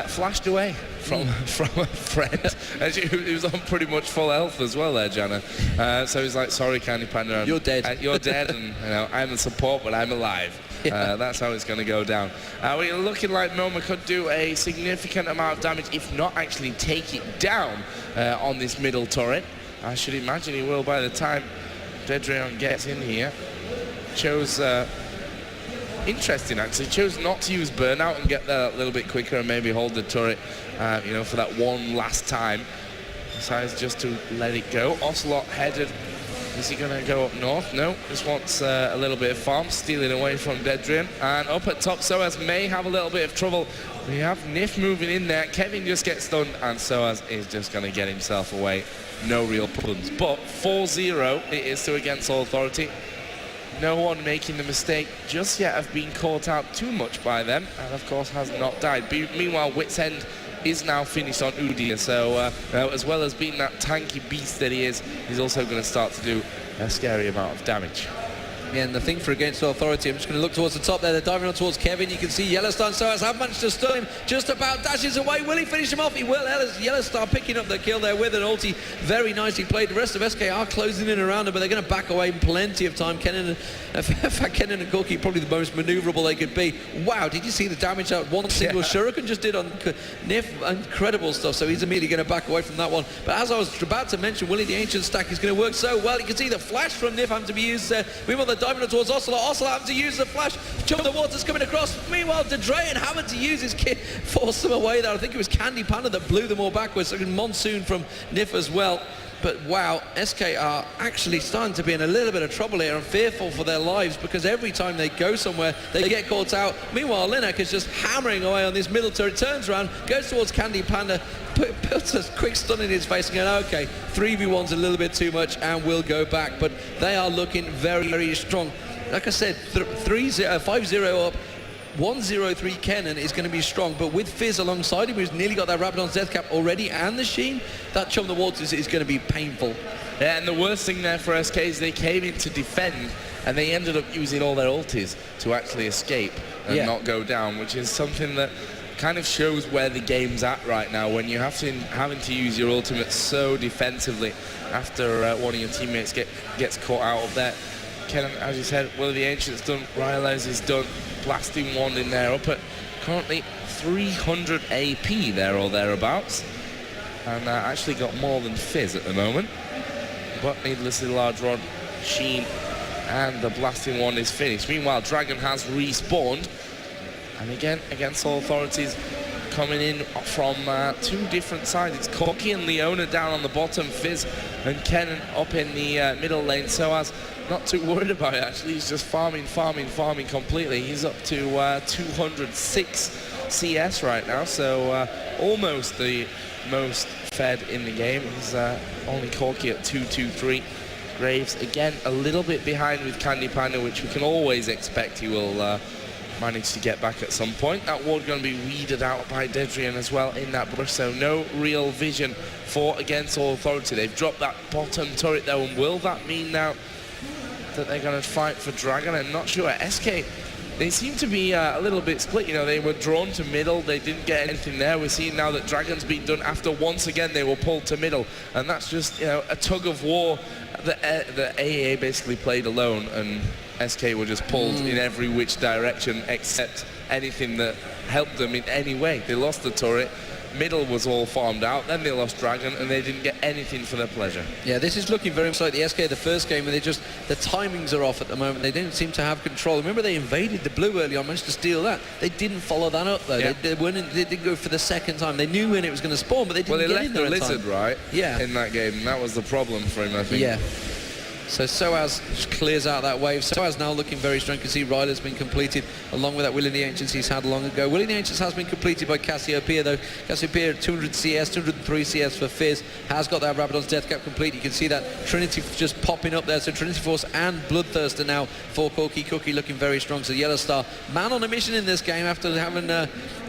Speaker 2: flashed away from a friend. He was on pretty much full health as well there, Janna. So he's like, sorry, Candy Panda.
Speaker 3: You're dead.
Speaker 2: You're dead, and I'm the support, but I'm alive. That's how it's going to go down. We're looking like Noma could do a significant amount of damage, if not actually take it down on this middle turret. I should imagine he will by the time Dedreon gets in here. Chose, interesting actually, chose not to use burnout and get there a little bit quicker and maybe hold the turret, you know, for that one last time. Decides just to let it go. Ocelot headed. Is he going to go up north? No, just wants a little bit of farm, stealing away from Dedrian. And up at top, Soaz may have a little bit of trouble. We have Nif moving in there. Kevin just gets stunned, and Soaz is just going to get himself away. No real problems. But 4-0 it is to Against All Authority. No one making the mistake just yet of being caught out too much by them, and of course has not died. Meanwhile, Wit's End is now finished on Udyr, so as well as being that tanky beast that he is, he's also going to start to do a scary amount of damage.
Speaker 3: Yeah, and the thing for Against Authority, I'm just going to look towards the top there. They're diving on towards Kevin. You can see Yellowstar Soaz have managed to stun him. Just about dashes away. Will he finish him off? He will. Yellowstar picking up the kill there with an ulti. Very nicely played. The rest of SK are closing in around him, but they're going to back away in plenty of time. Kennen and Corki probably the most maneuverable they could be. Wow, did you see the damage that one single Shuriken just did on Nif? Incredible stuff. So he's immediately going to back away from that one. But as I was about to mention, Willie the Ancient stack is going to work so well. You can see the flash from Nif having to be used there. Meanwhile, they're diving towards Ocelot. Ocelot having to use the flash. Chum the Water's coming across. Meanwhile, Dedrean having to use his kit, force them away there. I think it was Candy Panda that blew them all backwards. Monsoon from Nif as well. But wow, SK are actually starting to be in a little bit of trouble here and fearful for their lives, because every time they go somewhere, they get caught out. Meanwhile, Linek is just hammering away on this middle turret, turns around, goes towards Candy Panda, puts a quick stun in his face and going, okay, 3v1's a little bit too much and we'll go back. But they are looking very, very strong. Like I said, 5-0 up. 103 Kennen is going to be strong, but with Fizz alongside him, who's nearly got that Rabadon's death cap already, and the Sheen, that Chum the Waters is going to be painful.
Speaker 2: Yeah, and the worst thing there for SK is they came in to defend, and they ended up using all their ultis to actually escape and not go down, which is something that kind of shows where the game's at right now, when you having to use your ultimate so defensively after one of your teammates gets caught out of there. Kennen, as you said, Will the Ancient's done, Rylez is done, blasting wand in there, up at currently 300 AP there or thereabouts, and actually got more than Fizz at the moment, but needlessly large rod, Sheen, and the blasting wand is finished. Meanwhile, Dragon has respawned, and again, Against All Authorities coming in from two different sides. It's Corki and Leona down on the bottom, Fizz and Kennen up in the middle lane. Soaz not too worried about it, actually. He's just farming completely. He's up to 206 CS right now, so almost the most fed in the game. He's only Corki at 223. Graves, again, a little bit behind with Candy Panda, which we can always expect he will manage to get back at some point. That ward going to be weeded out by Dedrian as well in that brush, so no real vision for Against All Authority. They've dropped that bottom turret though, and will that mean now that they're going to fight for Dragon? I'm not sure. SK, they seem to be a little bit split. You know, they were drawn to middle, they didn't get anything there. We're seeing now that Dragon's been done after once again they were pulled to middle, and that's just, you know, a tug of war. The aAa basically played alone, and SK were just pulled in every which direction except anything that helped them in any way. They lost the turret, middle was all farmed out, then they lost Dragon, and they didn't get anything for their pleasure. Yeah, this is looking very much like the SK the first game, where the timings are off at the moment. They didn't seem to have control. Remember, they invaded the blue early on, managed to steal that. They didn't follow that up though. Yeah. They didn't go for the second time. They knew when it was going to spawn, but they didn't get in there. Well, they left the lizard right in that game, and that was the problem for him, I think. Yeah. So Soaz clears out that wave. Soaz now looking very strong. You can see Ryder's been completed, along with that Willie the Ancients he's had long ago. Willie the Ancients has been completed by Cassiopeia, though. Cassiopeia, 200 CS, 203 CS for Fizz, has got that Rabadon's death cap complete. You can see that Trinity just popping up there. So Trinity Force and Bloodthirster now for Corki. Cookie looking very strong. So Yellowstar, man on a mission in this game after having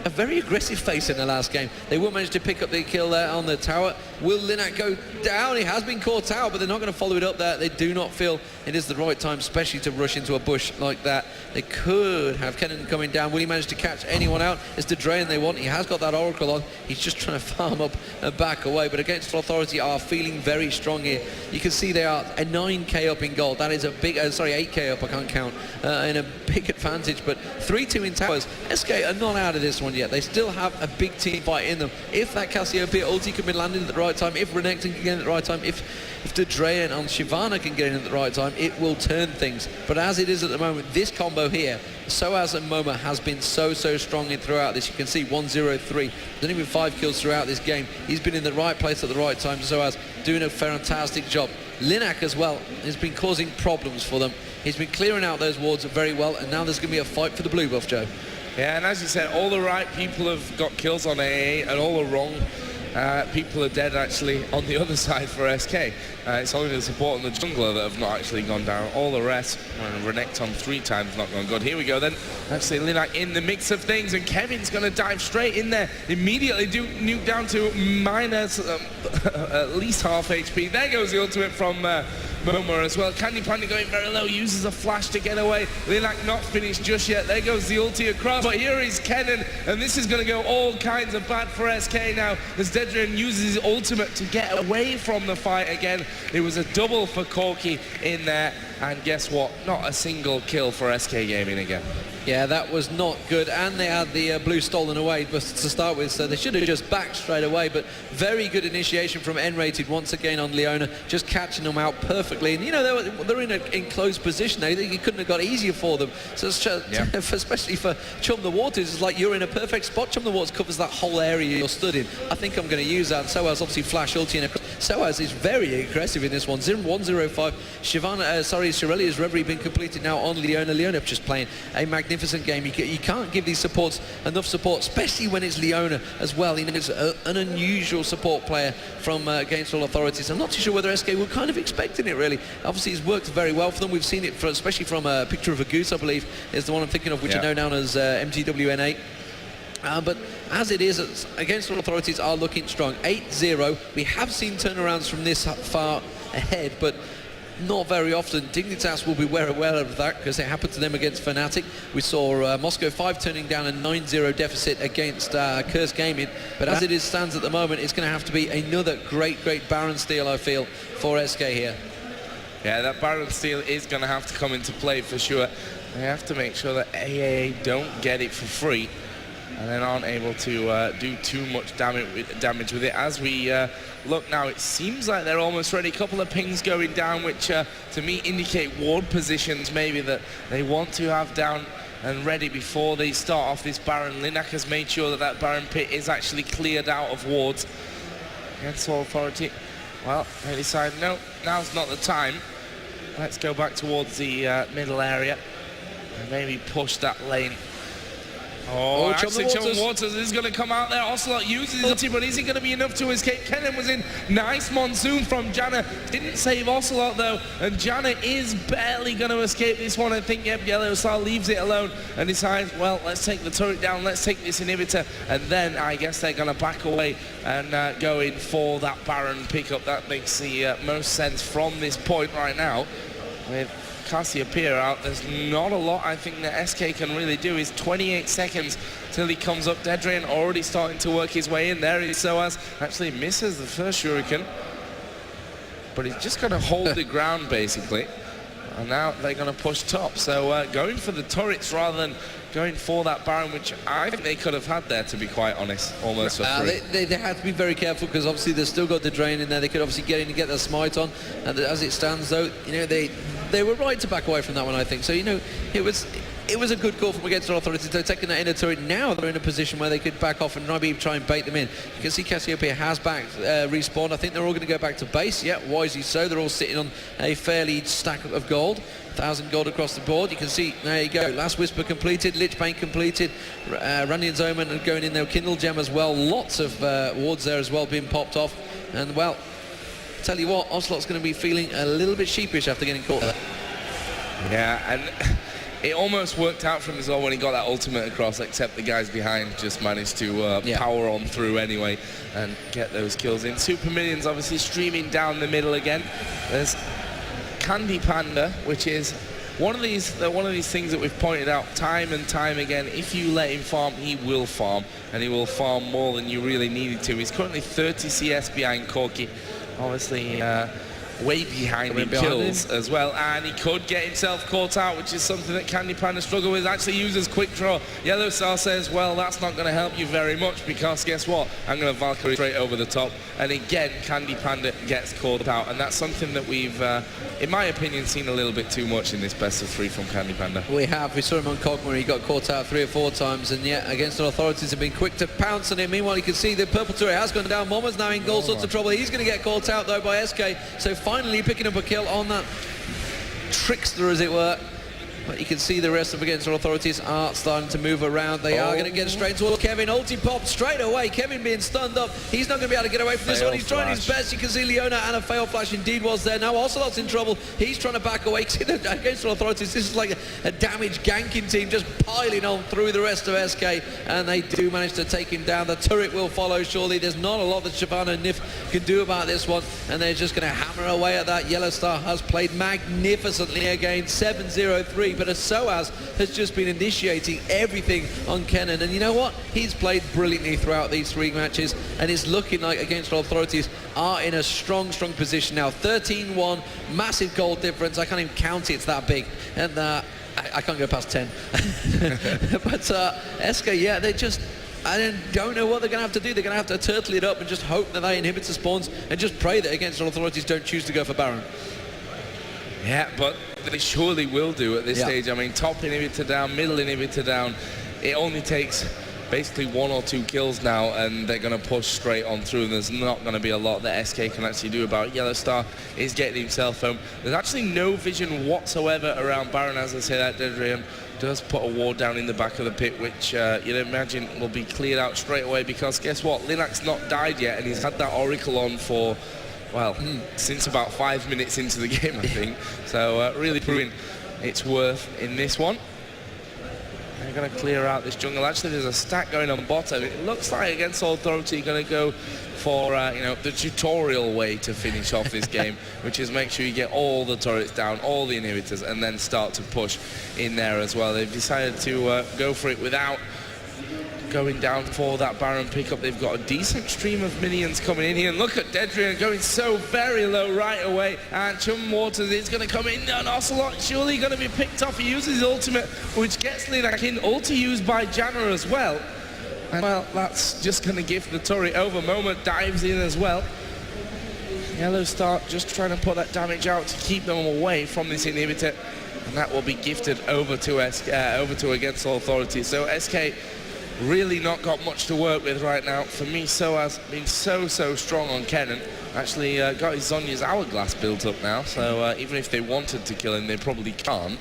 Speaker 3: a very aggressive face in the last game. They will manage to pick up the kill there on the tower. Will Linak go down? He has been caught out, but they're not going to follow it up there. They do not feel it is the right time, especially to rush into a bush like that. They could have Kennen coming down. Will he manage to catch anyone out? It's the drain they want. He has got that Oracle on. He's just trying to farm up and back away, but Against Authority are feeling very strong here. You can see they are a 9k up in gold. That is a big, 8k up, I can't count, in a big advantage, but 3-2 in towers. SK are not out of this one yet. They still have a big team fight in them. If that Cassiopeia ulti can be landed at the right time, if Renekton can get in at the right time, if the Draen on Shyvana can get in at the right time, it will turn things. But as it is at the moment, this combo here, Soaz and Moma has been so strong in throughout this. You can see 1-0-3. There's only been 5 kills throughout this game. He's been in the right place at the right time. Soaz doing a fantastic job. Linak as well has been causing problems for them. He's been clearing out those wards very well, and now there's going to be a fight for the blue buff, Joe.
Speaker 2: Yeah, and as you said, all the right people have got kills on aAa, and all the wrong people are dead actually on the other side for SK. It's only the support and the jungler that have not actually gone down. All the rest, Renekton 3 times not gone good. Here we go then. Actually, Linak in the mix of things, and Kevin's going to dive straight in there. Immediately nuke down to minus at least half HP. There goes the ultimate from Moma as well. Candy Panda going very low, uses a flash to get away. Linak not finished just yet. There goes the ulti across, but here is Kennen, and this is going to go all kinds of bad for SK now, as Dedrian uses his ultimate to get away from the fight again. It was a double for Corki in there, and guess what? Not a single kill for SK Gaming again.
Speaker 3: Yeah, that was not good, and they had the blue stolen away but to start with, so they should have just backed straight away, but very good initiation from N-Rated once again on Leona, just catching them out perfectly, and you know, they're in an enclosed position now. It couldn't have got easier for them, so especially for Chum the Waters, it's like you're in a perfect spot. Chum the Waters covers that whole area you're stood in. I think I'm going to use that. Soaz obviously flash ulti in across. Soaz is very aggressive in this one. 1-0-5. Shirelia's Reverie been completed now on Leona. Leona just playing a magnificent game. You can't give these supports enough support, especially when it's Leona as well. You know, it's an unusual support player from Against All Authorities. I'm not too sure whether SK were kind of expecting it, really. Obviously, it's worked very well for them. We've seen it, especially from a picture of a goose, I believe, is the one I'm thinking of, which I know now as MGWN8. But as it is, Against All Authorities are looking strong. 8-0. We have seen turnarounds from this far ahead, but not very often. Dignitas will be aware of that because it happened to them against Fnatic. We saw Moscow 5 turning down a 9-0 deficit against Curse Gaming. But as it is stands at the moment, it's going to have to be another great Baron steal, I feel, for SK here.
Speaker 2: Yeah, that Baron steal is going to have to come into play for sure. They have to make sure that aAa don't get it for free, and then aren't able to do too much damage with it. As we look now, it seems like they're almost ready. A couple of pings going down, which to me indicate ward positions maybe that they want to have down and ready before they start off this Baron. Linak has made sure that Baron pit is actually cleared out of wards. Against All Authority, well, they decide, no, now's not the time. Let's go back towards the middle area and maybe push that lane. Oh, actually, Chum Waters is going to come out there. Ocelot uses his ulti, but is it going to be enough to escape? Kennen was in. Nice monsoon from Janna. Didn't save Ocelot, though, and Janna is barely going to escape this one. I think, yep, Yellow Star leaves it alone and decides, well, let's take the turret down, let's take this inhibitor, and then I guess they're going to back away and go in for that Baron pickup. That makes the most sense from this point right now. With Cassiopeia out, there's not a lot I think that SK can really do. Is 28 seconds till he comes up. Dedrian already starting to work his way in there. Soaz actually misses the first shuriken, but he's just going to hold the ground basically, and now they're going to push top. So going for the turrets rather than going for that Baron, which I think they could have had there, to be quite honest, almost for free.
Speaker 3: They had to be very careful because obviously they've still got the drain in there. They could obviously get in and get their smite on, and as it stands though, you know, they were right to back away from that one, I think. So, you know, it was a good call from Against All Authorities. They're taking that inner turret. Now they're in a position where they could back off and maybe try and bait them in. You can see Cassiopeia has backed respawned. I think they're all going to go back to base. Yeah, wisely so. They're all sitting on a fairly stack of gold. 1,000 gold across the board. You can see, there you go, Last Whisper completed, Lich Bane completed, Randian's Omen going in there, Kindle Gem as well, lots of wards there as well being popped off, and well, tell you what, Ocelot's going to be feeling a little bit sheepish after getting caught there.
Speaker 2: Yeah, and it almost worked out for him as well when he got that ultimate across, except the guys behind just managed to power on through anyway and get those kills in. Super Minions obviously streaming down the middle again. There's Candy Panda, which is one of these things that we've pointed out time and time again. If you let him farm, he will farm, and he will farm more than you really needed to. He's currently 30 CS behind Corki, obviously way behind in kills as well, and he could get himself caught out, which is something that Candy Panda struggle with. Actually uses quick draw. Yellow Star says, well, that's not going to help you very much, because guess what, I'm going to Valkyrie straight over the top, and again Candy Panda gets caught out, and that's something that we've in my opinion seen a little bit too much in this best of 3 from Candy Panda.
Speaker 3: We saw him on Cogma, he got caught out 3 or 4 times, and yet Against All Authorities have been quick to pounce on him. Meanwhile, you can see the purple turret has gone down. Momo's now in all sorts of trouble. He's going to get caught out though by SK, so finally picking up a kill on that trickster, as it were. But you can see the rest of Against All Authorities are starting to move around. They are going to get straight towards Kevin. Ulti pop straight away. Kevin being stunned up. He's not going to be able to get away from this one. He's trying his best. You can see Leona, and a fail flash indeed was there. Now Ocelot's in trouble. He's trying to back away. Against All Authorities, this is like a damaged ganking team just piling on through the rest of SK, and they do manage to take him down. The turret will follow surely. There's not a lot that Shyvana and Nif can do about this one, and they're just going to hammer away at that. Yellow Star has played magnificently again, 7-0-3, but as SOAS has just been initiating everything on Kennen, and you know what? He's played brilliantly throughout these 3 matches, and it's looking like Against All Authorities are in a strong strong now. 13-1, massive goal difference. I can't even count it, it's that big, and I can't go past 10. But SK, yeah, they just, I don't know what they're going to have to do. They're going to have to turtle it up and just hope that they inhibitor spawns, and just pray that Against All Authorities don't choose to go for Baron.
Speaker 2: Yeah, but they surely will do at this stage. I mean, top inhibitor down, middle inhibitor down. It only takes basically 1 or 2 kills now, and they're going to push straight on through. There's not going to be a lot that SK can actually do about it. Yellow Star is getting himself home. There's actually no vision whatsoever around Baron, as I say that. Dedrian does put a ward down in the back of the pit, which you'd imagine will be cleared out straight away, because guess what? Linux not died yet, and he's had that Oracle on for, well, since about 5 minutes into the game, I think. So really proving its worth in this one. They're going to clear out this jungle. Actually, there's a stack going on bottom. It looks like Against All Authority going to go for the tutorial way to finish off this game, which is make sure you get all the turrets down, all the inhibitors, and then start to push in there as well. They've decided to go for it without going down for that Baron pickup. They've got a decent stream of minions coming in here, and look at Dedrian going so very low right away, and Chum Waters is going to come in, and Ocelot surely going to be picked off. He uses his ultimate, which gets Linak in. Ulti used by Janna as well, and well, that's just going to give the turret over. Momo dives in as well. Yellow Star just trying to put that damage out to keep them away from this inhibitor, and that will be gifted over to Against All Authority. So SK really not got much to work with right now. For me, SOAS been so strong on Kennen. Actually got his Zonya's Hourglass built up now, so even if they wanted to kill him, they probably can't.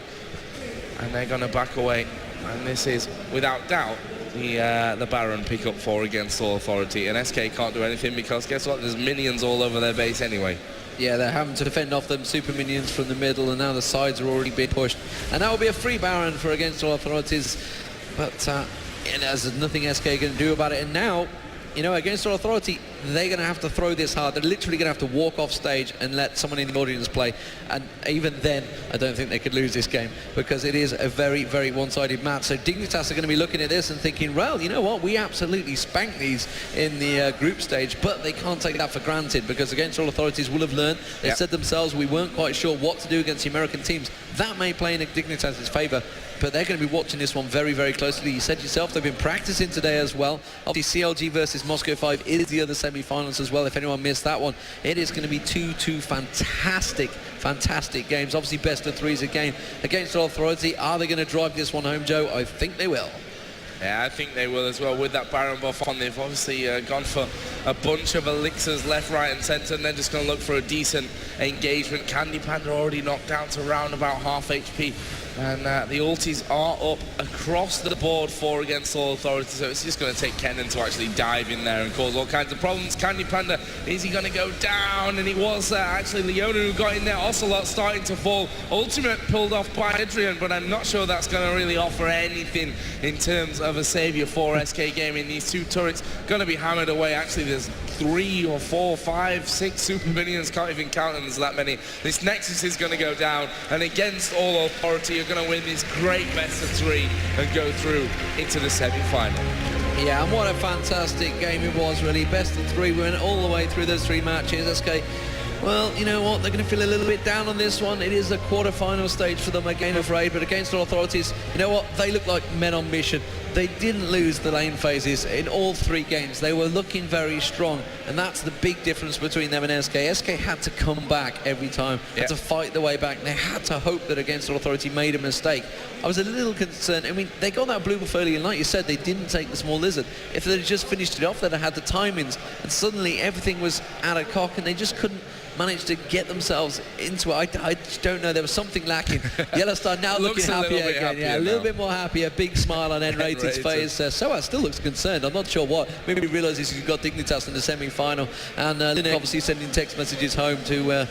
Speaker 2: And they're going to back away. And this is, without doubt, the Baron pickup for Against All Authority. And SK can't do anything, because guess what? There's minions all over their base anyway.
Speaker 3: Yeah, they're having to defend off them super minions from the middle, and now the sides are already being pushed. And that will be a free Baron for Against All Authorities. But there's nothing SK can do about it. And now, Against All Authority, they're going to have to throw this hard. They're literally going to have to walk off stage and let someone in the audience play. And even then, I don't think they could lose this game, because it is a very, very one-sided match. So Dignitas are going to be looking at this and thinking, well, you know what? We absolutely spanked these in the group stage, but they can't take that for granted, because Against All Authorities will have learned. They said themselves, we weren't quite sure what to do against the American teams. That may play in Dignitas' favour, but they're going to be watching this one very, very closely. You said yourself, they've been practicing today as well. Obviously, CLG versus Moscow 5 is the other semi-finals as well. If anyone missed that one, it is going to be two fantastic games. Obviously, best of 3s again. Against All Authority, are they going to drive this one home, Joe? I think they will.
Speaker 2: Yeah, I think they will as well. With that Baron buff on, they've obviously gone for a bunch of elixirs left, right and centre, and they're just going to look for a decent engagement. Candy Panda already knocked down to around about half HP. And the ultis are up across the board for against all authority, so it's just going to take Kennen to actually dive in there and cause all kinds of problems. Candy Panda, is he going to go down? And it was actually Leona who got in there. Ocelot starting to fall. Ultimate pulled off by Adrian, but I'm not sure that's going to really offer anything in terms of a saviour for SK Gaming. These two turrets going to be hammered away. Actually, there's 3 or 4, 5, 6 super minions, can't even count them, there's that many. This Nexus is going to go down, and against all authority, you're going to win this great best of 3 and go through into the semi-final.
Speaker 3: Yeah, and what a fantastic game it was, really. Best of 3, we went all the way through those 3 matches. SK, well, you know what, they're going to feel a little bit down on this one. It is a quarter-final stage for them again, afraid, but against all authorities, you know what, they look like men on mission. They didn't lose the lane phases in all 3 games. They were looking very strong, and that's the big difference between them and SK. SK had to come back every time, had to fight the way back, and they had to hope that against all authority made a mistake. I was a little concerned. I mean, they got that blue buff early, and like you said, they didn't take the small lizard. If they'd just finished it off, they'd have had the timings, and suddenly everything was out of cock, and they just couldn't manage to get themselves into it. I just don't know, there was something lacking. Yellowstar now looking happier again. Yeah, a little bit more happier, big smile on N-Rated's face. Soaz still looks concerned, I'm not sure what. Maybe he realises he's got Dignitas in the semi-final, and Linux obviously sending text messages home to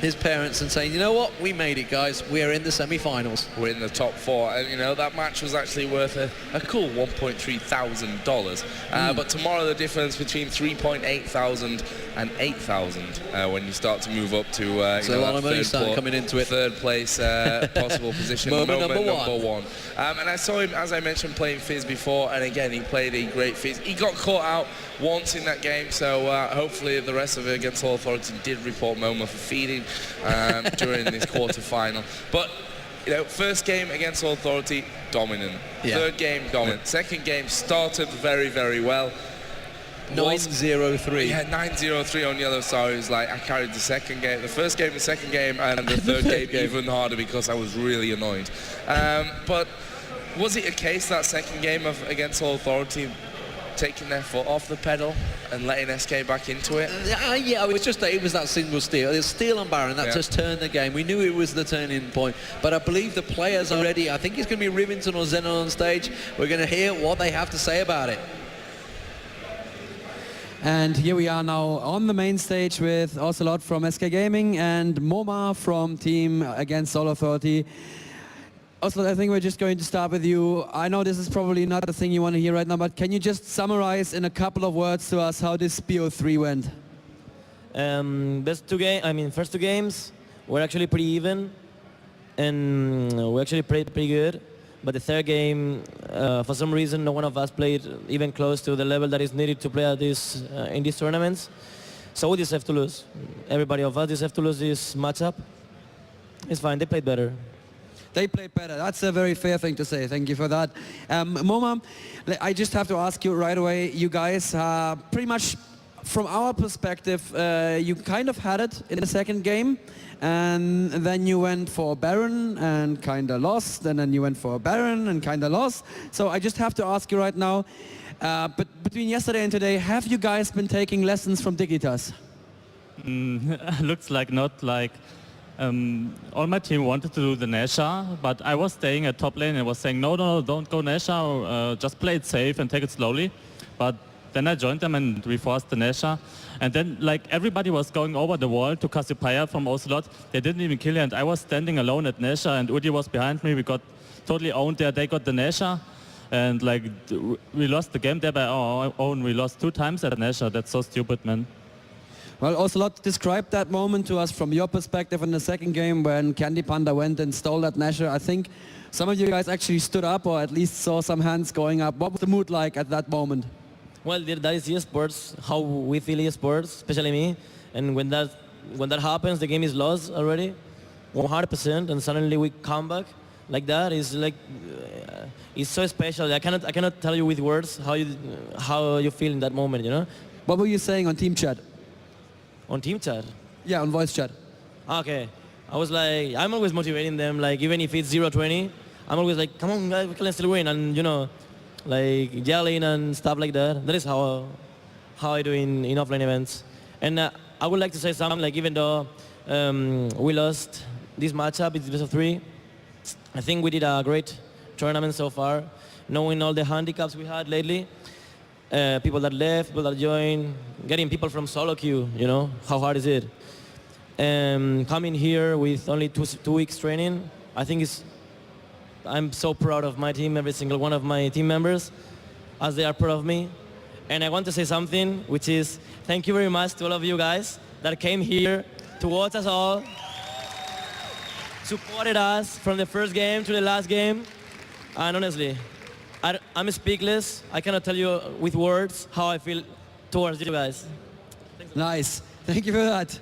Speaker 3: his parents and saying, you know what, we made it, guys, we are in the semi-finals.
Speaker 2: We're in the top 4, and you know, that match was actually worth a cool $1.3 thousand. But tomorrow the difference between 3.8 thousand and 8,000 when you start to move up to
Speaker 3: so a lot of money starting coming into it.
Speaker 2: Third place possible position,
Speaker 3: moment number one.
Speaker 2: And I saw him, as I mentioned, playing Fizz before, and again he played a great Fizz. He got caught out once in that game, so hopefully the rest of it against all authority did report Moma for feeding during this quarter-final. But you know, first game against all authority, dominant.
Speaker 3: Yeah.
Speaker 2: Third game, dominant. Second game started very, very well.
Speaker 3: 9-0-3.
Speaker 2: Yeah, 9-0-3 on Yellow Star. It was like I carried the second game, the first game, the second game, and the third game even harder because I was really annoyed. But was it a case that second game of against all authority taking their foot off the pedal and letting SK back into it?
Speaker 3: Yeah, it was just that it was that single steal. It was steal on Baron that just turned the game. We knew it was the turning point, but I believe the players are ready. I think it's going to be Rivington or Xenon on stage. We're going to hear what they have to say about it.
Speaker 4: And here we are now on the main stage with Ocelot from SK Gaming and Moma from Team Against All Authority. Ocelot, I think we're just going to start with you. I know this is probably not the thing you want to hear right now, but can you just summarize in a couple of words to us how this BO3 went?
Speaker 5: First 2 games were actually pretty even, and we actually played pretty good. But the third game, for some reason, no one of us played even close to the level that is needed to play at this in these tournaments. So we deserve to lose. Everybody of us deserve to lose this matchup. It's fine, they played better.
Speaker 4: They played better. That's a very fair thing to say. Thank you for that. Moma, I just have to ask you right away, you guys, pretty much from our perspective, you kind of had it in the second game, and then you went for Baron and kind of lost, and then you went for Baron and kind of lost. So I just have to ask you right now, but between yesterday and today, have you guys been taking lessons from Dignitas?
Speaker 6: Looks like not. Like all my team wanted to do the Nesha, but I was staying at top lane and was saying, no, don't go Nesha, just play it safe and take it slowly. But then I joined them and we forced the Nesha. And then like everybody was going over the wall to Cassiopeia from Ocelot. They didn't even kill her, and I was standing alone at Nesha, and Udi was behind me. We got totally owned there. They got the Nesha, and like we lost the game there by our own. We lost 2 times at Nesha. That's so stupid, man.
Speaker 4: Well, Ocelot, describe that moment to us from your perspective in the second game when Candy Panda went and stole that Nesha. I think some of you guys actually stood up, or at least saw some hands going up. What was the mood like at that moment?
Speaker 5: Well, that is esports, how we feel esports, especially me. And when that happens, the game is lost already, 100%, and suddenly we come back like that. Is like it's so special. I cannot tell you with words how you feel in that moment. You know.
Speaker 4: What were you saying on team chat?
Speaker 5: On team chat?
Speaker 4: Yeah, on voice chat.
Speaker 5: Okay. I was like, I'm always motivating them. Like even if it's 0-20, I'm always like, come on, guys, we can still win, and you know. Like yelling and stuff like that. That is how I do in offline events. And I would like to say something, like even though we lost this matchup, it's best of 3, I think we did a great tournament so far, knowing all the handicaps we had lately. People that left, people that joined, getting people from solo queue, you know, how hard is it? Coming here with only two weeks training, I think I'm so proud of my team, every single one of my team members, as they are proud of me. And I want to say something, which is thank you very much to all of you guys that came here to watch us all, supported us from the first game to the last game. And honestly, I'm speechless. I cannot tell you with words how I feel towards you guys.
Speaker 4: Nice. Thank you for that.